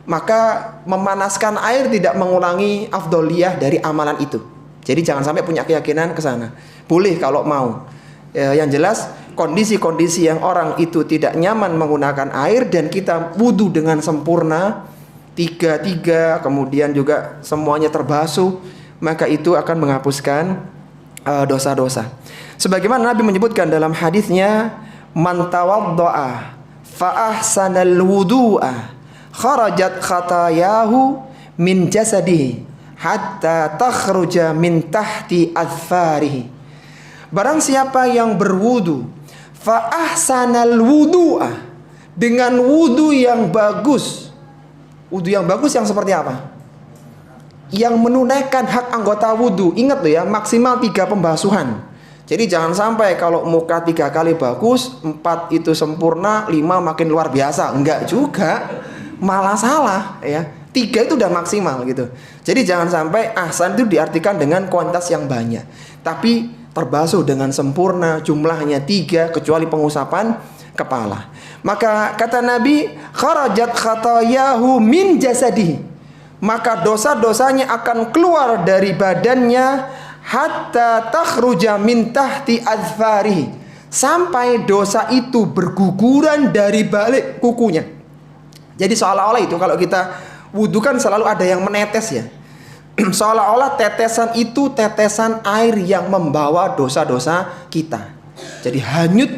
maka memanaskan air tidak mengurangi afdoliyah dari amalan itu. Jadi jangan sampai punya keyakinan ke sana. Boleh kalau mau. Yang jelas kondisi-kondisi yang orang itu tidak nyaman menggunakan air dan kita wudu dengan sempurna, 3 kemudian juga semuanya terbasuh, maka itu akan menghapuskan dosa-dosa. Sebagaimana Nabi menyebutkan dalam hadisnya, man tawaddaa fa ahsanal wudu'a kharajat khatayahu min jasadihi hatta takhruja min tahti adfarihi. Barang siapa yang berwudu, fa ahsanal wudu'a, dengan wudu yang bagus. Wudu yang bagus yang seperti apa? Yang menunaikan hak anggota wudu. Ingat loh ya, maksimal 3 pembasuhan. Jadi jangan sampai kalau muka 3 kali bagus, 4 itu sempurna, 5 makin luar biasa. Enggak juga, malah salah ya. 3 itu udah maksimal gitu. Jadi jangan sampai ahsan itu diartikan dengan kuantitas yang banyak, tapi terbasuh dengan sempurna, jumlahnya 3 kecuali pengusapan kepala. Maka kata Nabi, kharajat khatayahu min jasadihi, maka dosa-dosanya akan keluar dari badannya hatta takhruja min tahti adfarihi, sampai dosa itu berguguran dari balik kukunya. Jadi seolah-olah itu kalau kita wudu kan selalu ada yang menetes ya. Seolah-olah tetesan itu tetesan air yang membawa dosa-dosa kita. Jadi hanyut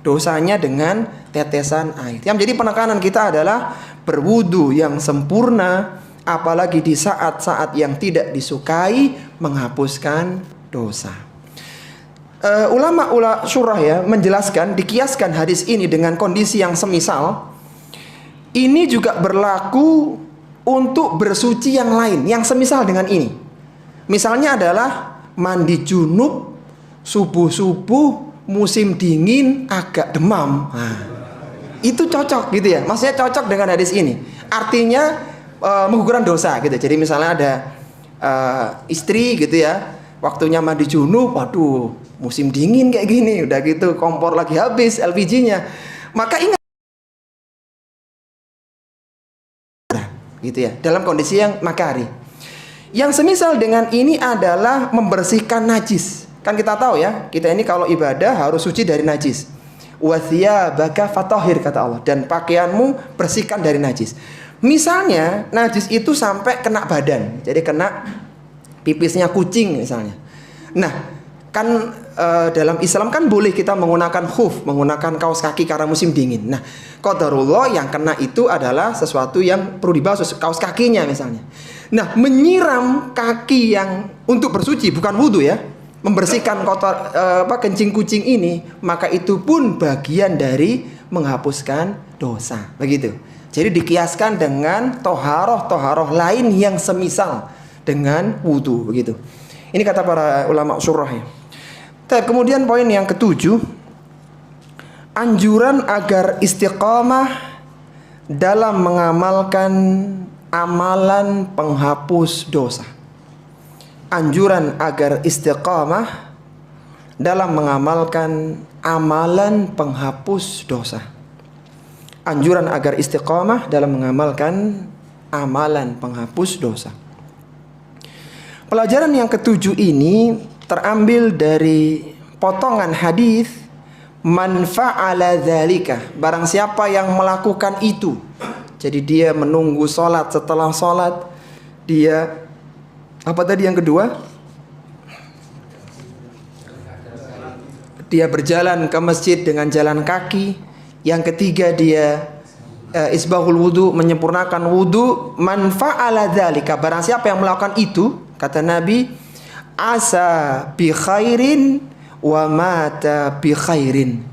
dosanya dengan tetesan air. Yang menjadi penekanan kita adalah berwudu yang sempurna, apalagi di saat-saat yang tidak disukai, menghapuskan dosa. Ulama syurah ya menjelaskan, dikiaskan hadis ini dengan kondisi yang semisal. Ini juga berlaku untuk bersuci yang lain, yang semisal dengan ini. Misalnya adalah mandi junub, subuh-subuh, musim dingin, agak demam. Nah, itu cocok gitu ya. Maksudnya cocok dengan hadis ini. Artinya menggugurkan dosa gitu. Jadi misalnya ada istri gitu ya, waktunya mandi junub, waduh, musim dingin kayak gini, udah gitu kompor lagi habis LPG-nya. Maka ingat gitu ya, dalam kondisi yang makari. Yang semisal dengan ini adalah membersihkan najis. Kan kita tahu ya, kita ini kalau ibadah harus suci dari najis. Wa thiyabaka fatahhir, kata Allah, dan pakaianmu bersihkan dari najis. Misalnya najis itu sampai kena badan, jadi kena pipisnya kucing misalnya. Nah, kan dalam Islam kan boleh kita menggunakan khuf, menggunakan kaos kaki karena musim dingin. Nah, qadarullah yang kena itu adalah sesuatu yang perlu dibasuh, kaos kakinya misalnya. Nah, menyiram kaki yang untuk bersuci, bukan wudhu ya, membersihkan kotor kencing kucing ini, maka itu pun bagian dari menghapuskan dosa. Begitu. Jadi dikiaskan dengan toharoh lain yang semisal dengan wudhu, begitu. Ini kata para ulama syurah ya. Kemudian poin yang ketujuh, anjuran agar istiqamah dalam mengamalkan amalan penghapus dosa. Anjuran agar istiqamah dalam mengamalkan amalan penghapus dosa. Anjuran agar istiqamah dalam mengamalkan amalan penghapus dosa. Pelajaran yang ketujuh ini terambil dari potongan hadis, man fa'ala dzalika, barang siapa yang melakukan itu. Jadi dia menunggu sholat, setelah sholat dia apa tadi yang kedua? Dia berjalan ke masjid dengan jalan kaki. Yang ketiga dia isbahul wudu, menyempurnakan wudu. Man fa'ala dzalika, barang siapa yang melakukan itu, kata Nabi, asa bi khairin wa mata bi khairin,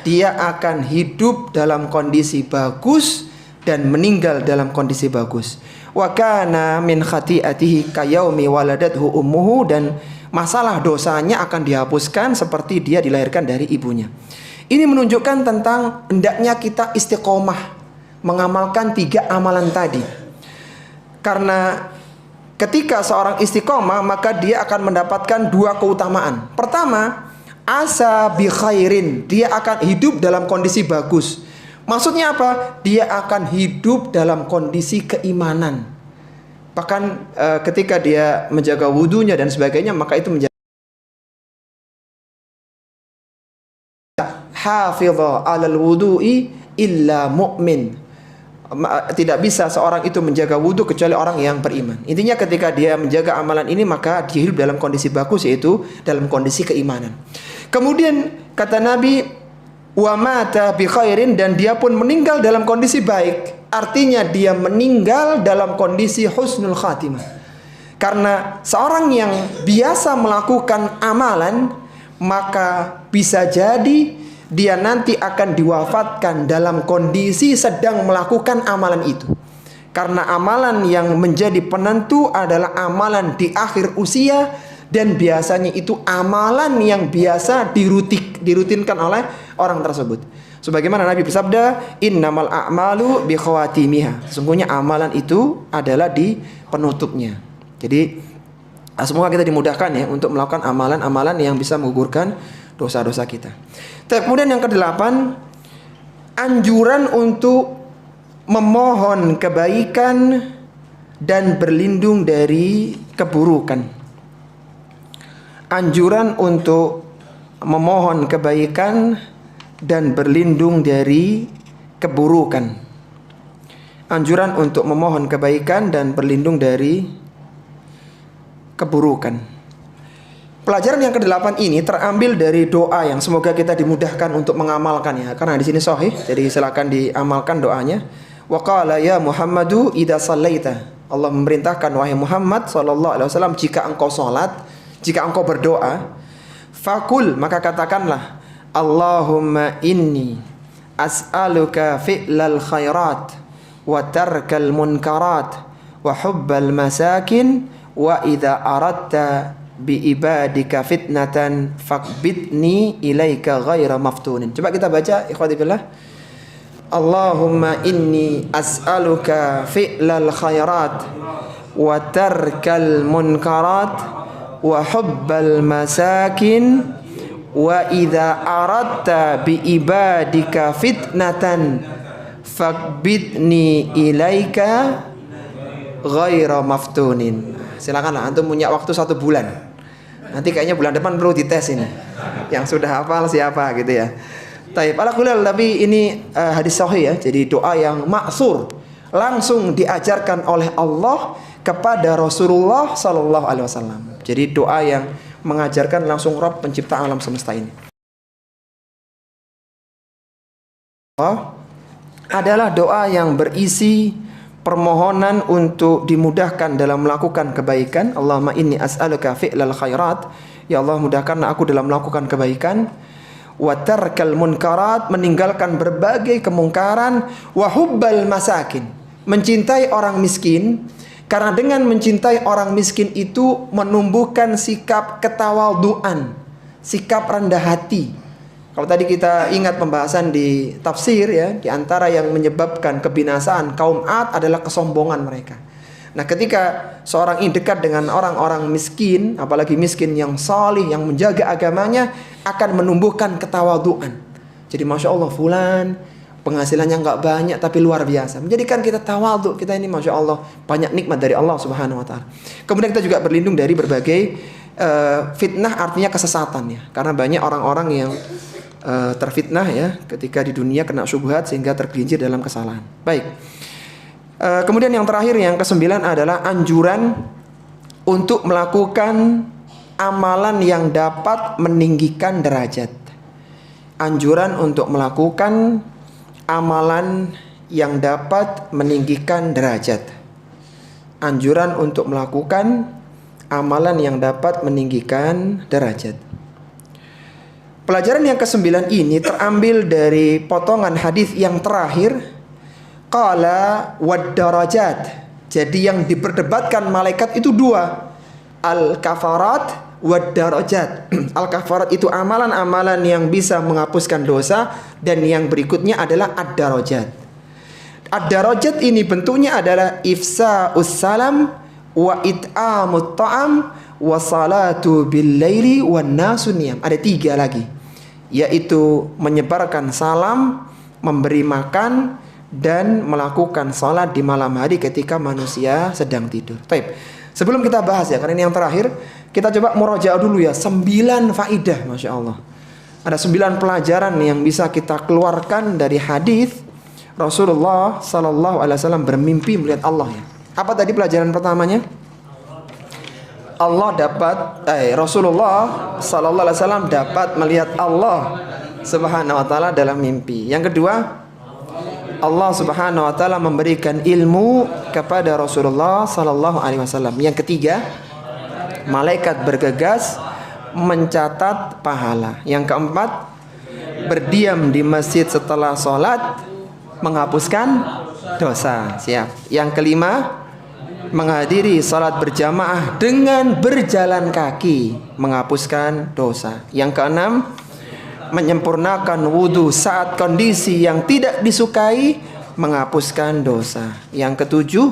dia akan hidup dalam kondisi bagus dan meninggal dalam kondisi bagus. Wa kana min khati'atihi kayaumi waladathu ummuhu, dan masalah dosanya akan dihapuskan seperti dia dilahirkan dari ibunya. Ini menunjukkan tentang hendaknya kita istiqomah mengamalkan 3 amalan tadi. Karena ketika seorang istiqomah, maka dia akan mendapatkan 2 keutamaan. Pertama, asa bi khairin, dia akan hidup dalam kondisi bagus. Maksudnya apa? Dia akan hidup dalam kondisi keimanan. Bahkan ketika dia menjaga wudunya dan sebagainya, maka itu menjadi hafidha 'alal wudu'i illa mu'min. Tidak bisa seorang itu menjaga wudhu kecuali orang yang beriman. Intinya ketika dia menjaga amalan ini, maka dia hidup dalam kondisi bagus, yaitu dalam kondisi keimanan. Kemudian kata Nabi, wa mata bi khairin, dan dia pun meninggal dalam kondisi baik. Artinya dia meninggal dalam kondisi husnul khatimah. Karena seorang yang biasa melakukan amalan, maka bisa jadi dia nanti akan diwafatkan dalam kondisi sedang melakukan amalan itu. Karena amalan yang menjadi penentu adalah amalan di akhir usia, dan biasanya itu amalan yang biasa dirutinkan oleh orang tersebut. Sebagaimana Nabi bersabda, innamal a'malu bi khawatimiha, sesungguhnya amalan itu adalah di penutupnya. Jadi semoga kita dimudahkan ya untuk melakukan amalan-amalan yang bisa menggugurkan dosa-dosa kita. Kemudian yang ke-8, anjuran untuk memohon kebaikan dan berlindung dari keburukan. Anjuran untuk memohon kebaikan dan berlindung dari keburukan. Anjuran untuk memohon kebaikan dan berlindung dari keburukan. Pelajaran yang ke-8 ini terambil dari doa yang semoga kita dimudahkan untuk mengamalkan ya, karena di sini sahih, jadi silakan diamalkan doanya. Wa qala ya Muhammadu idza sallaita, Allah memerintahkan wahai Muhammad sallallahu alaihi wasallam, jika engkau salat, jika engkau berdoa, fakul, maka katakanlah, Allahumma inni as'aluka fi'lal khairat wa tarkal munkarat wa hubbal masakin wa idza aradta bi ibadika fitnatan faqbidni ilaika ghaira maftunin. Coba kita baca ikhwati fillah. Allahumma inni as'aluka fi'lal khairat wa tarkal munkarat wa hubbal masakin wa idza aradta bi ibadika fitnatan faqbidni ilaika ghaira maftunin. Silakanlah antum punya waktu 1 bulan. Nanti kayaknya bulan depan perlu dites ini. Yang sudah hafal siapa gitu ya. Taib, alhamdulillah, tapi ini hadis sahih ya. Jadi doa yang maksur langsung diajarkan oleh Allah kepada Rasulullah sallallahu alaihi wasallam. Jadi doa yang mengajarkan langsung Rabb pencipta alam semesta ini. Adalah doa yang berisi permohonan untuk dimudahkan dalam melakukan kebaikan. Allahumma inni as'aluka fi'lal khairat. Ya Allah, mudahkanlah aku dalam melakukan kebaikan. Wa tarkal munkarat, meninggalkan berbagai kemungkaran. Wa hubbal masakin, mencintai orang miskin. Karena dengan mencintai orang miskin itu menumbuhkan sikap ketawaduan, sikap rendah hati. Kalau tadi kita ingat pembahasan di tafsir ya, di antara yang menyebabkan kebinasaan kaum 'Ad adalah kesombongan mereka. Nah, ketika seorang ini dekat dengan orang-orang miskin, apalagi miskin yang salih, yang menjaga agamanya, akan menumbuhkan ketawaduan. Jadi masya Allah, fulan penghasilannya nggak banyak tapi luar biasa, menjadikan kita tawadhu. Kita ini masya Allah banyak nikmat dari Allah Subhanahu Wa Taala. Kemudian kita juga berlindung dari berbagai fitnah, artinya kesesatan ya, karena banyak orang-orang yang terfitnah ya ketika di dunia kena syubhat sehingga tergelincir dalam kesalahan. Baik. Kemudian yang terakhir, yang ke-9 adalah anjuran untuk melakukan amalan yang dapat meninggikan derajat. Anjuran untuk melakukan amalan yang dapat meninggikan derajat. Anjuran untuk melakukan amalan yang dapat meninggikan derajat. Pelajaran yang ke-9 ini terambil dari potongan hadis yang terakhir. Qala wad darajat. Jadi yang diperdebatkan malaikat itu 2. Al-kafarat wad darajat. Al-kafarat itu amalan-amalan yang bisa menghapuskan dosa, dan yang berikutnya adalah ad-darajat. Ad-darajat ini bentuknya adalah ifsa'us salam wa it'amut ta'am wa salatu bil laili wan nasu niyam. Ada 3 lagi, yaitu menyebarkan salam, memberi makan, dan melakukan salat di malam hari ketika manusia sedang tidur. Baik. Sebelum kita bahas ya, karena ini yang terakhir, kita coba murajaah dulu ya. 9 faidah, masya Allah. Ada 9 pelajaran yang bisa kita keluarkan dari hadis Rasulullah Sallallahu Alaihi Wasallam bermimpi melihat Allah ya. Apa tadi pelajaran pertamanya? Rasulullah Sallallahu Alaihi Wasallam dapat melihat Allah Subhanahu Wa Taala dalam mimpi. Yang kedua, Allah Subhanahu Wa Taala memberikan ilmu kepada Rasulullah Sallallahu Alaihi Wasallam. Yang ketiga, malaikat bergegas mencatat pahala. Yang keempat, berdiam di masjid setelah sholat menghapuskan dosa. Siap. Yang kelima, menghadiri sholat berjamaah dengan berjalan kaki menghapuskan dosa. Yang keenam, menyempurnakan wudhu saat kondisi yang tidak disukai menghapuskan dosa. Yang ketujuh,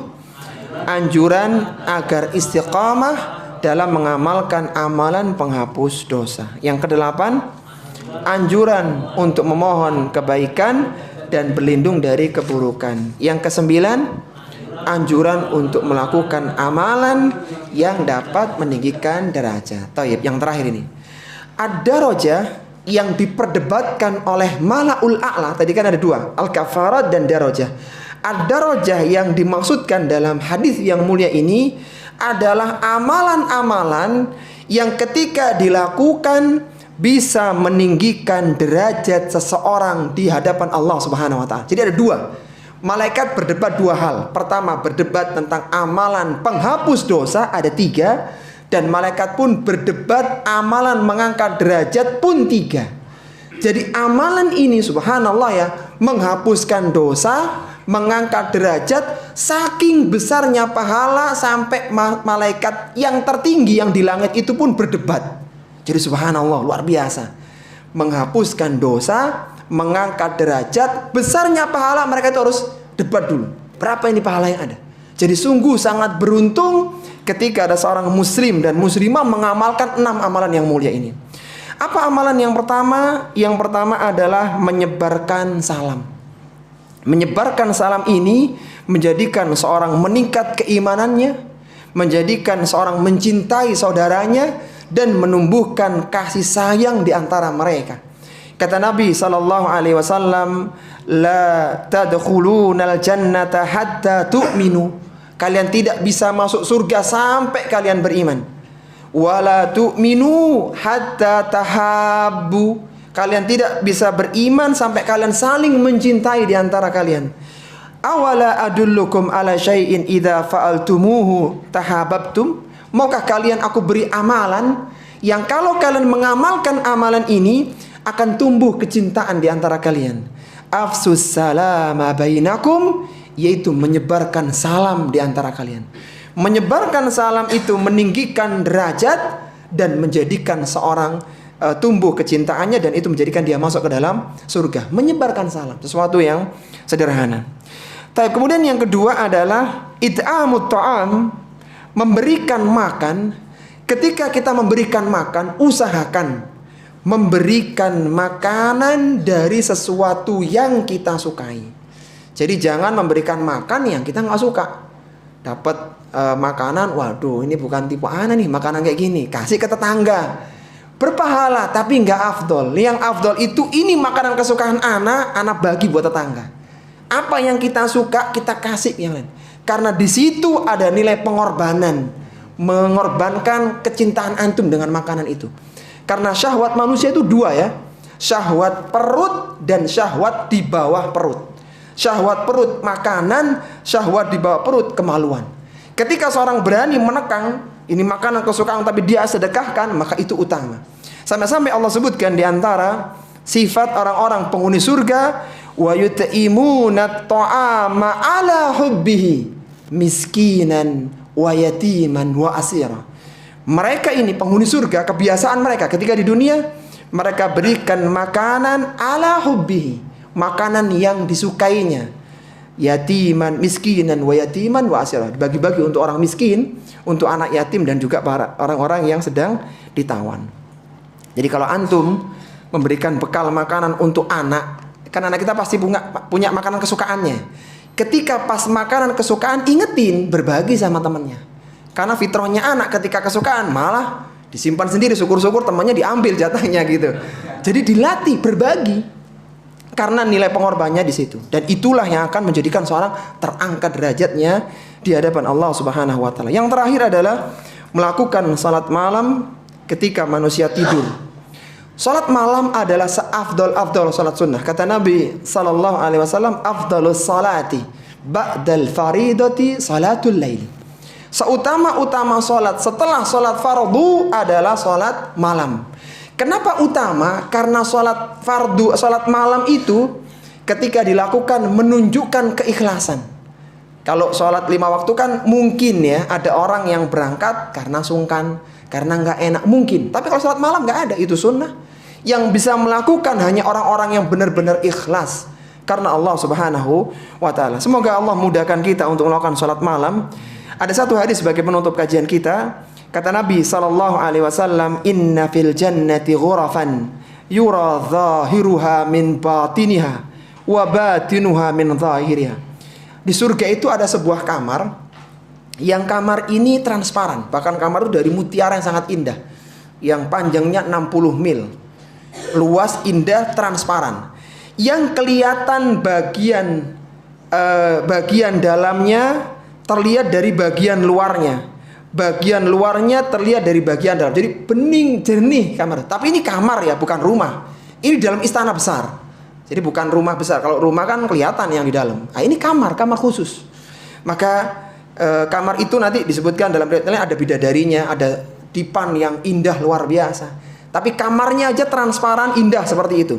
anjuran agar istiqamah dalam mengamalkan amalan penghapus dosa. Yang kedelapan, anjuran untuk memohon kebaikan dan berlindung dari keburukan. Yang kesembilan, anjuran untuk melakukan amalan yang dapat meninggikan derajat. Taib, yang terakhir ini, ad-darajah yang diperdebatkan oleh Mala'ul A'la. Tadi kan ada 2, al-kafarat dan darajah. Ad-darajah yang dimaksudkan dalam hadis yang mulia ini adalah amalan-amalan yang ketika dilakukan bisa meninggikan derajat seseorang di hadapan Allah Subhanahu Wa Taala. Jadi ada 2. Malaikat berdebat 2 hal. Pertama, berdebat tentang amalan penghapus dosa, ada 3. Dan malaikat pun berdebat amalan mengangkat derajat pun 3. Jadi amalan ini subhanallah ya, menghapuskan dosa, mengangkat derajat, saking besarnya pahala sampai malaikat yang tertinggi yang di langit itu pun berdebat. Jadi subhanallah, luar biasa. Menghapuskan dosa, mengangkat derajat, besarnya pahala, mereka itu harus debat dulu. Berapa ini pahala yang ada? Jadi sungguh sangat beruntung ketika ada seorang muslim dan muslimah mengamalkan 6 amalan yang mulia ini. Apa amalan yang pertama? Yang pertama adalah menyebarkan salam. Menyebarkan salam ini menjadikan seorang meningkat keimanannya, menjadikan seorang mencintai saudaranya, dan menumbuhkan kasih sayang di antara mereka. Kata Nabi SAW, la tadkhulunal jannata hatta tu'minu. Kalian tidak bisa masuk surga sampai kalian beriman. Wala tu'minu hatta tahabbu. Kalian tidak bisa beriman sampai kalian saling mencintai di antara kalian. Awala adullukum ala syai'in idza fa'altumuhu tahabbtum. Maukah kalian aku beri amalan yang kalau kalian mengamalkan amalan ini akan tumbuh kecintaan di antara kalian. Afsus salama bainakum, yaitu menyebarkan salam di antara kalian. Menyebarkan salam itu meninggikan derajat dan menjadikan seorang tumbuh kecintaannya, dan itu menjadikan dia masuk ke dalam surga. Menyebarkan salam, sesuatu yang sederhana. Tapi kemudian yang kedua adalah it'amut ta'am, memberikan makan. Ketika kita memberikan makan, usahakan memberikan makanan dari sesuatu yang kita sukai. Jadi jangan memberikan makan yang kita nggak suka. Dapat makanan, waduh ini bukan tipe ana nih, makanan kayak gini, kasih ke tetangga. Berpahala tapi nggak afdol. Yang afdol itu ini makanan kesukaan ana bagi buat tetangga. Apa yang kita suka kita kasih yang lain. Karena di situ ada nilai pengorbanan, mengorbankan kecintaan antum dengan makanan itu. Karena syahwat manusia itu 2 ya, syahwat perut dan syahwat di bawah perut. Syahwat perut makanan, syahwat di bawah perut kemaluan. Ketika seorang berani menekang, ini makanan kesukaan tapi dia sedekahkan, maka itu utama. Sampai-sampai Allah sebutkan di antara sifat orang-orang penghuni surga, wa yut'imuna ta'ama ala hubbihi miskinan wa yatiman wa asira. Mereka ini penghuni surga, kebiasaan mereka ketika di dunia, mereka berikan makanan ala hubbihi, makanan yang disukainya. Yatiman, miskinan wa yatiman wa asira, dibagi-bagi untuk orang miskin, untuk anak yatim, dan juga para orang-orang yang sedang ditawan. Jadi kalau antum memberikan bekal makanan untuk anak, kan anak kita pasti punya makanan kesukaannya. Ketika pas makanan kesukaan, ingetin berbagi sama temannya. Karena fitrahnya anak ketika kesukaan malah disimpan sendiri, syukur-syukur temannya diambil jatahnya gitu. Jadi dilatih berbagi, karena nilai pengorbanannya di situ. Dan itulah yang akan menjadikan seorang terangkat derajatnya di hadapan Allah Subhanahu wa taala. Yang terakhir adalah melakukan salat malam ketika manusia tidur. Salat malam adalah seafdal salat sunnah. Kata Nabi sallallahu alaihi wasallam, afdalus salati ba'dal faridati salatul lail. Seutama-utama salat setelah salat fardu adalah salat malam. Kenapa utama? Karena salat fardu, salat malam itu ketika dilakukan menunjukkan keikhlasan. Kalau salat 5 waktu kan mungkin ya ada orang yang berangkat karena sungkan, karena nggak enak mungkin. Tapi kalau salat malam nggak ada, itu sunnah. Yang bisa melakukan hanya orang-orang yang benar-benar ikhlas karena Allah Subhanahu wa taala. Semoga Allah mudahkan kita untuk melakukan salat malam. Ada satu hadis sebagai penutup kajian kita. Kata Nabi sallallahu alaihi wasallam, "Inna fil jannati ghurafan yura zahiruha min batiniha wa batinuha min zahiriha." Di surga itu ada sebuah kamar, yang kamar ini transparan. Bahkan kamar itu dari mutiara yang sangat indah, yang panjangnya 60 mil. Luas, indah, transparan. Yang kelihatan bagian dalamnya terlihat dari bagian luarnya. Bagian luarnya terlihat dari bagian dalam. Jadi bening, jernih kamar. Tapi ini kamar ya, bukan rumah. Ini dalam istana besar. Jadi bukan rumah besar. Kalau rumah kan kelihatan yang di dalam. Nah, ini kamar khusus. Maka kamar itu nanti disebutkan dalam riwayatnya ada bidadarinya, ada dipan yang indah luar biasa. Tapi kamarnya aja transparan, indah seperti itu.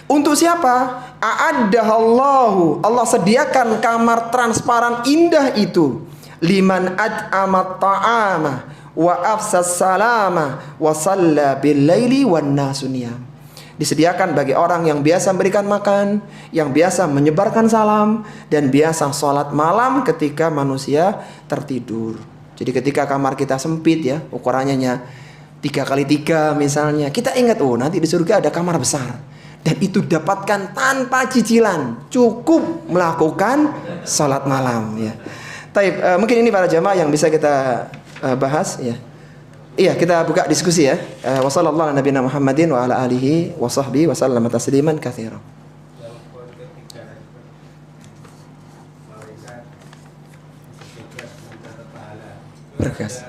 Untuk siapa? A'addahallahu, Allah sediakan kamar transparan indah itu. Liman at'amat ta'ama wa afsas salama wa salla bil laili wan nasu niyam. Disediakan bagi orang yang biasa memberikan makan, yang biasa menyebarkan salam, dan biasa sholat malam ketika manusia tertidur. Jadi ketika kamar kita sempit ya, ukurannya 3x3 misalnya, kita ingat, oh nanti di surga ada kamar besar. Dan itu dapatkan tanpa cicilan, cukup melakukan sholat malam ya. Taib, mungkin ini para jamaah yang bisa kita bahas ya. Iya, kita buka diskusi ya. Wassallallahu ala nabiyina Muhammadin wa ala alihi wa sahbihi wa sallama tasliman katsiran. Berkas.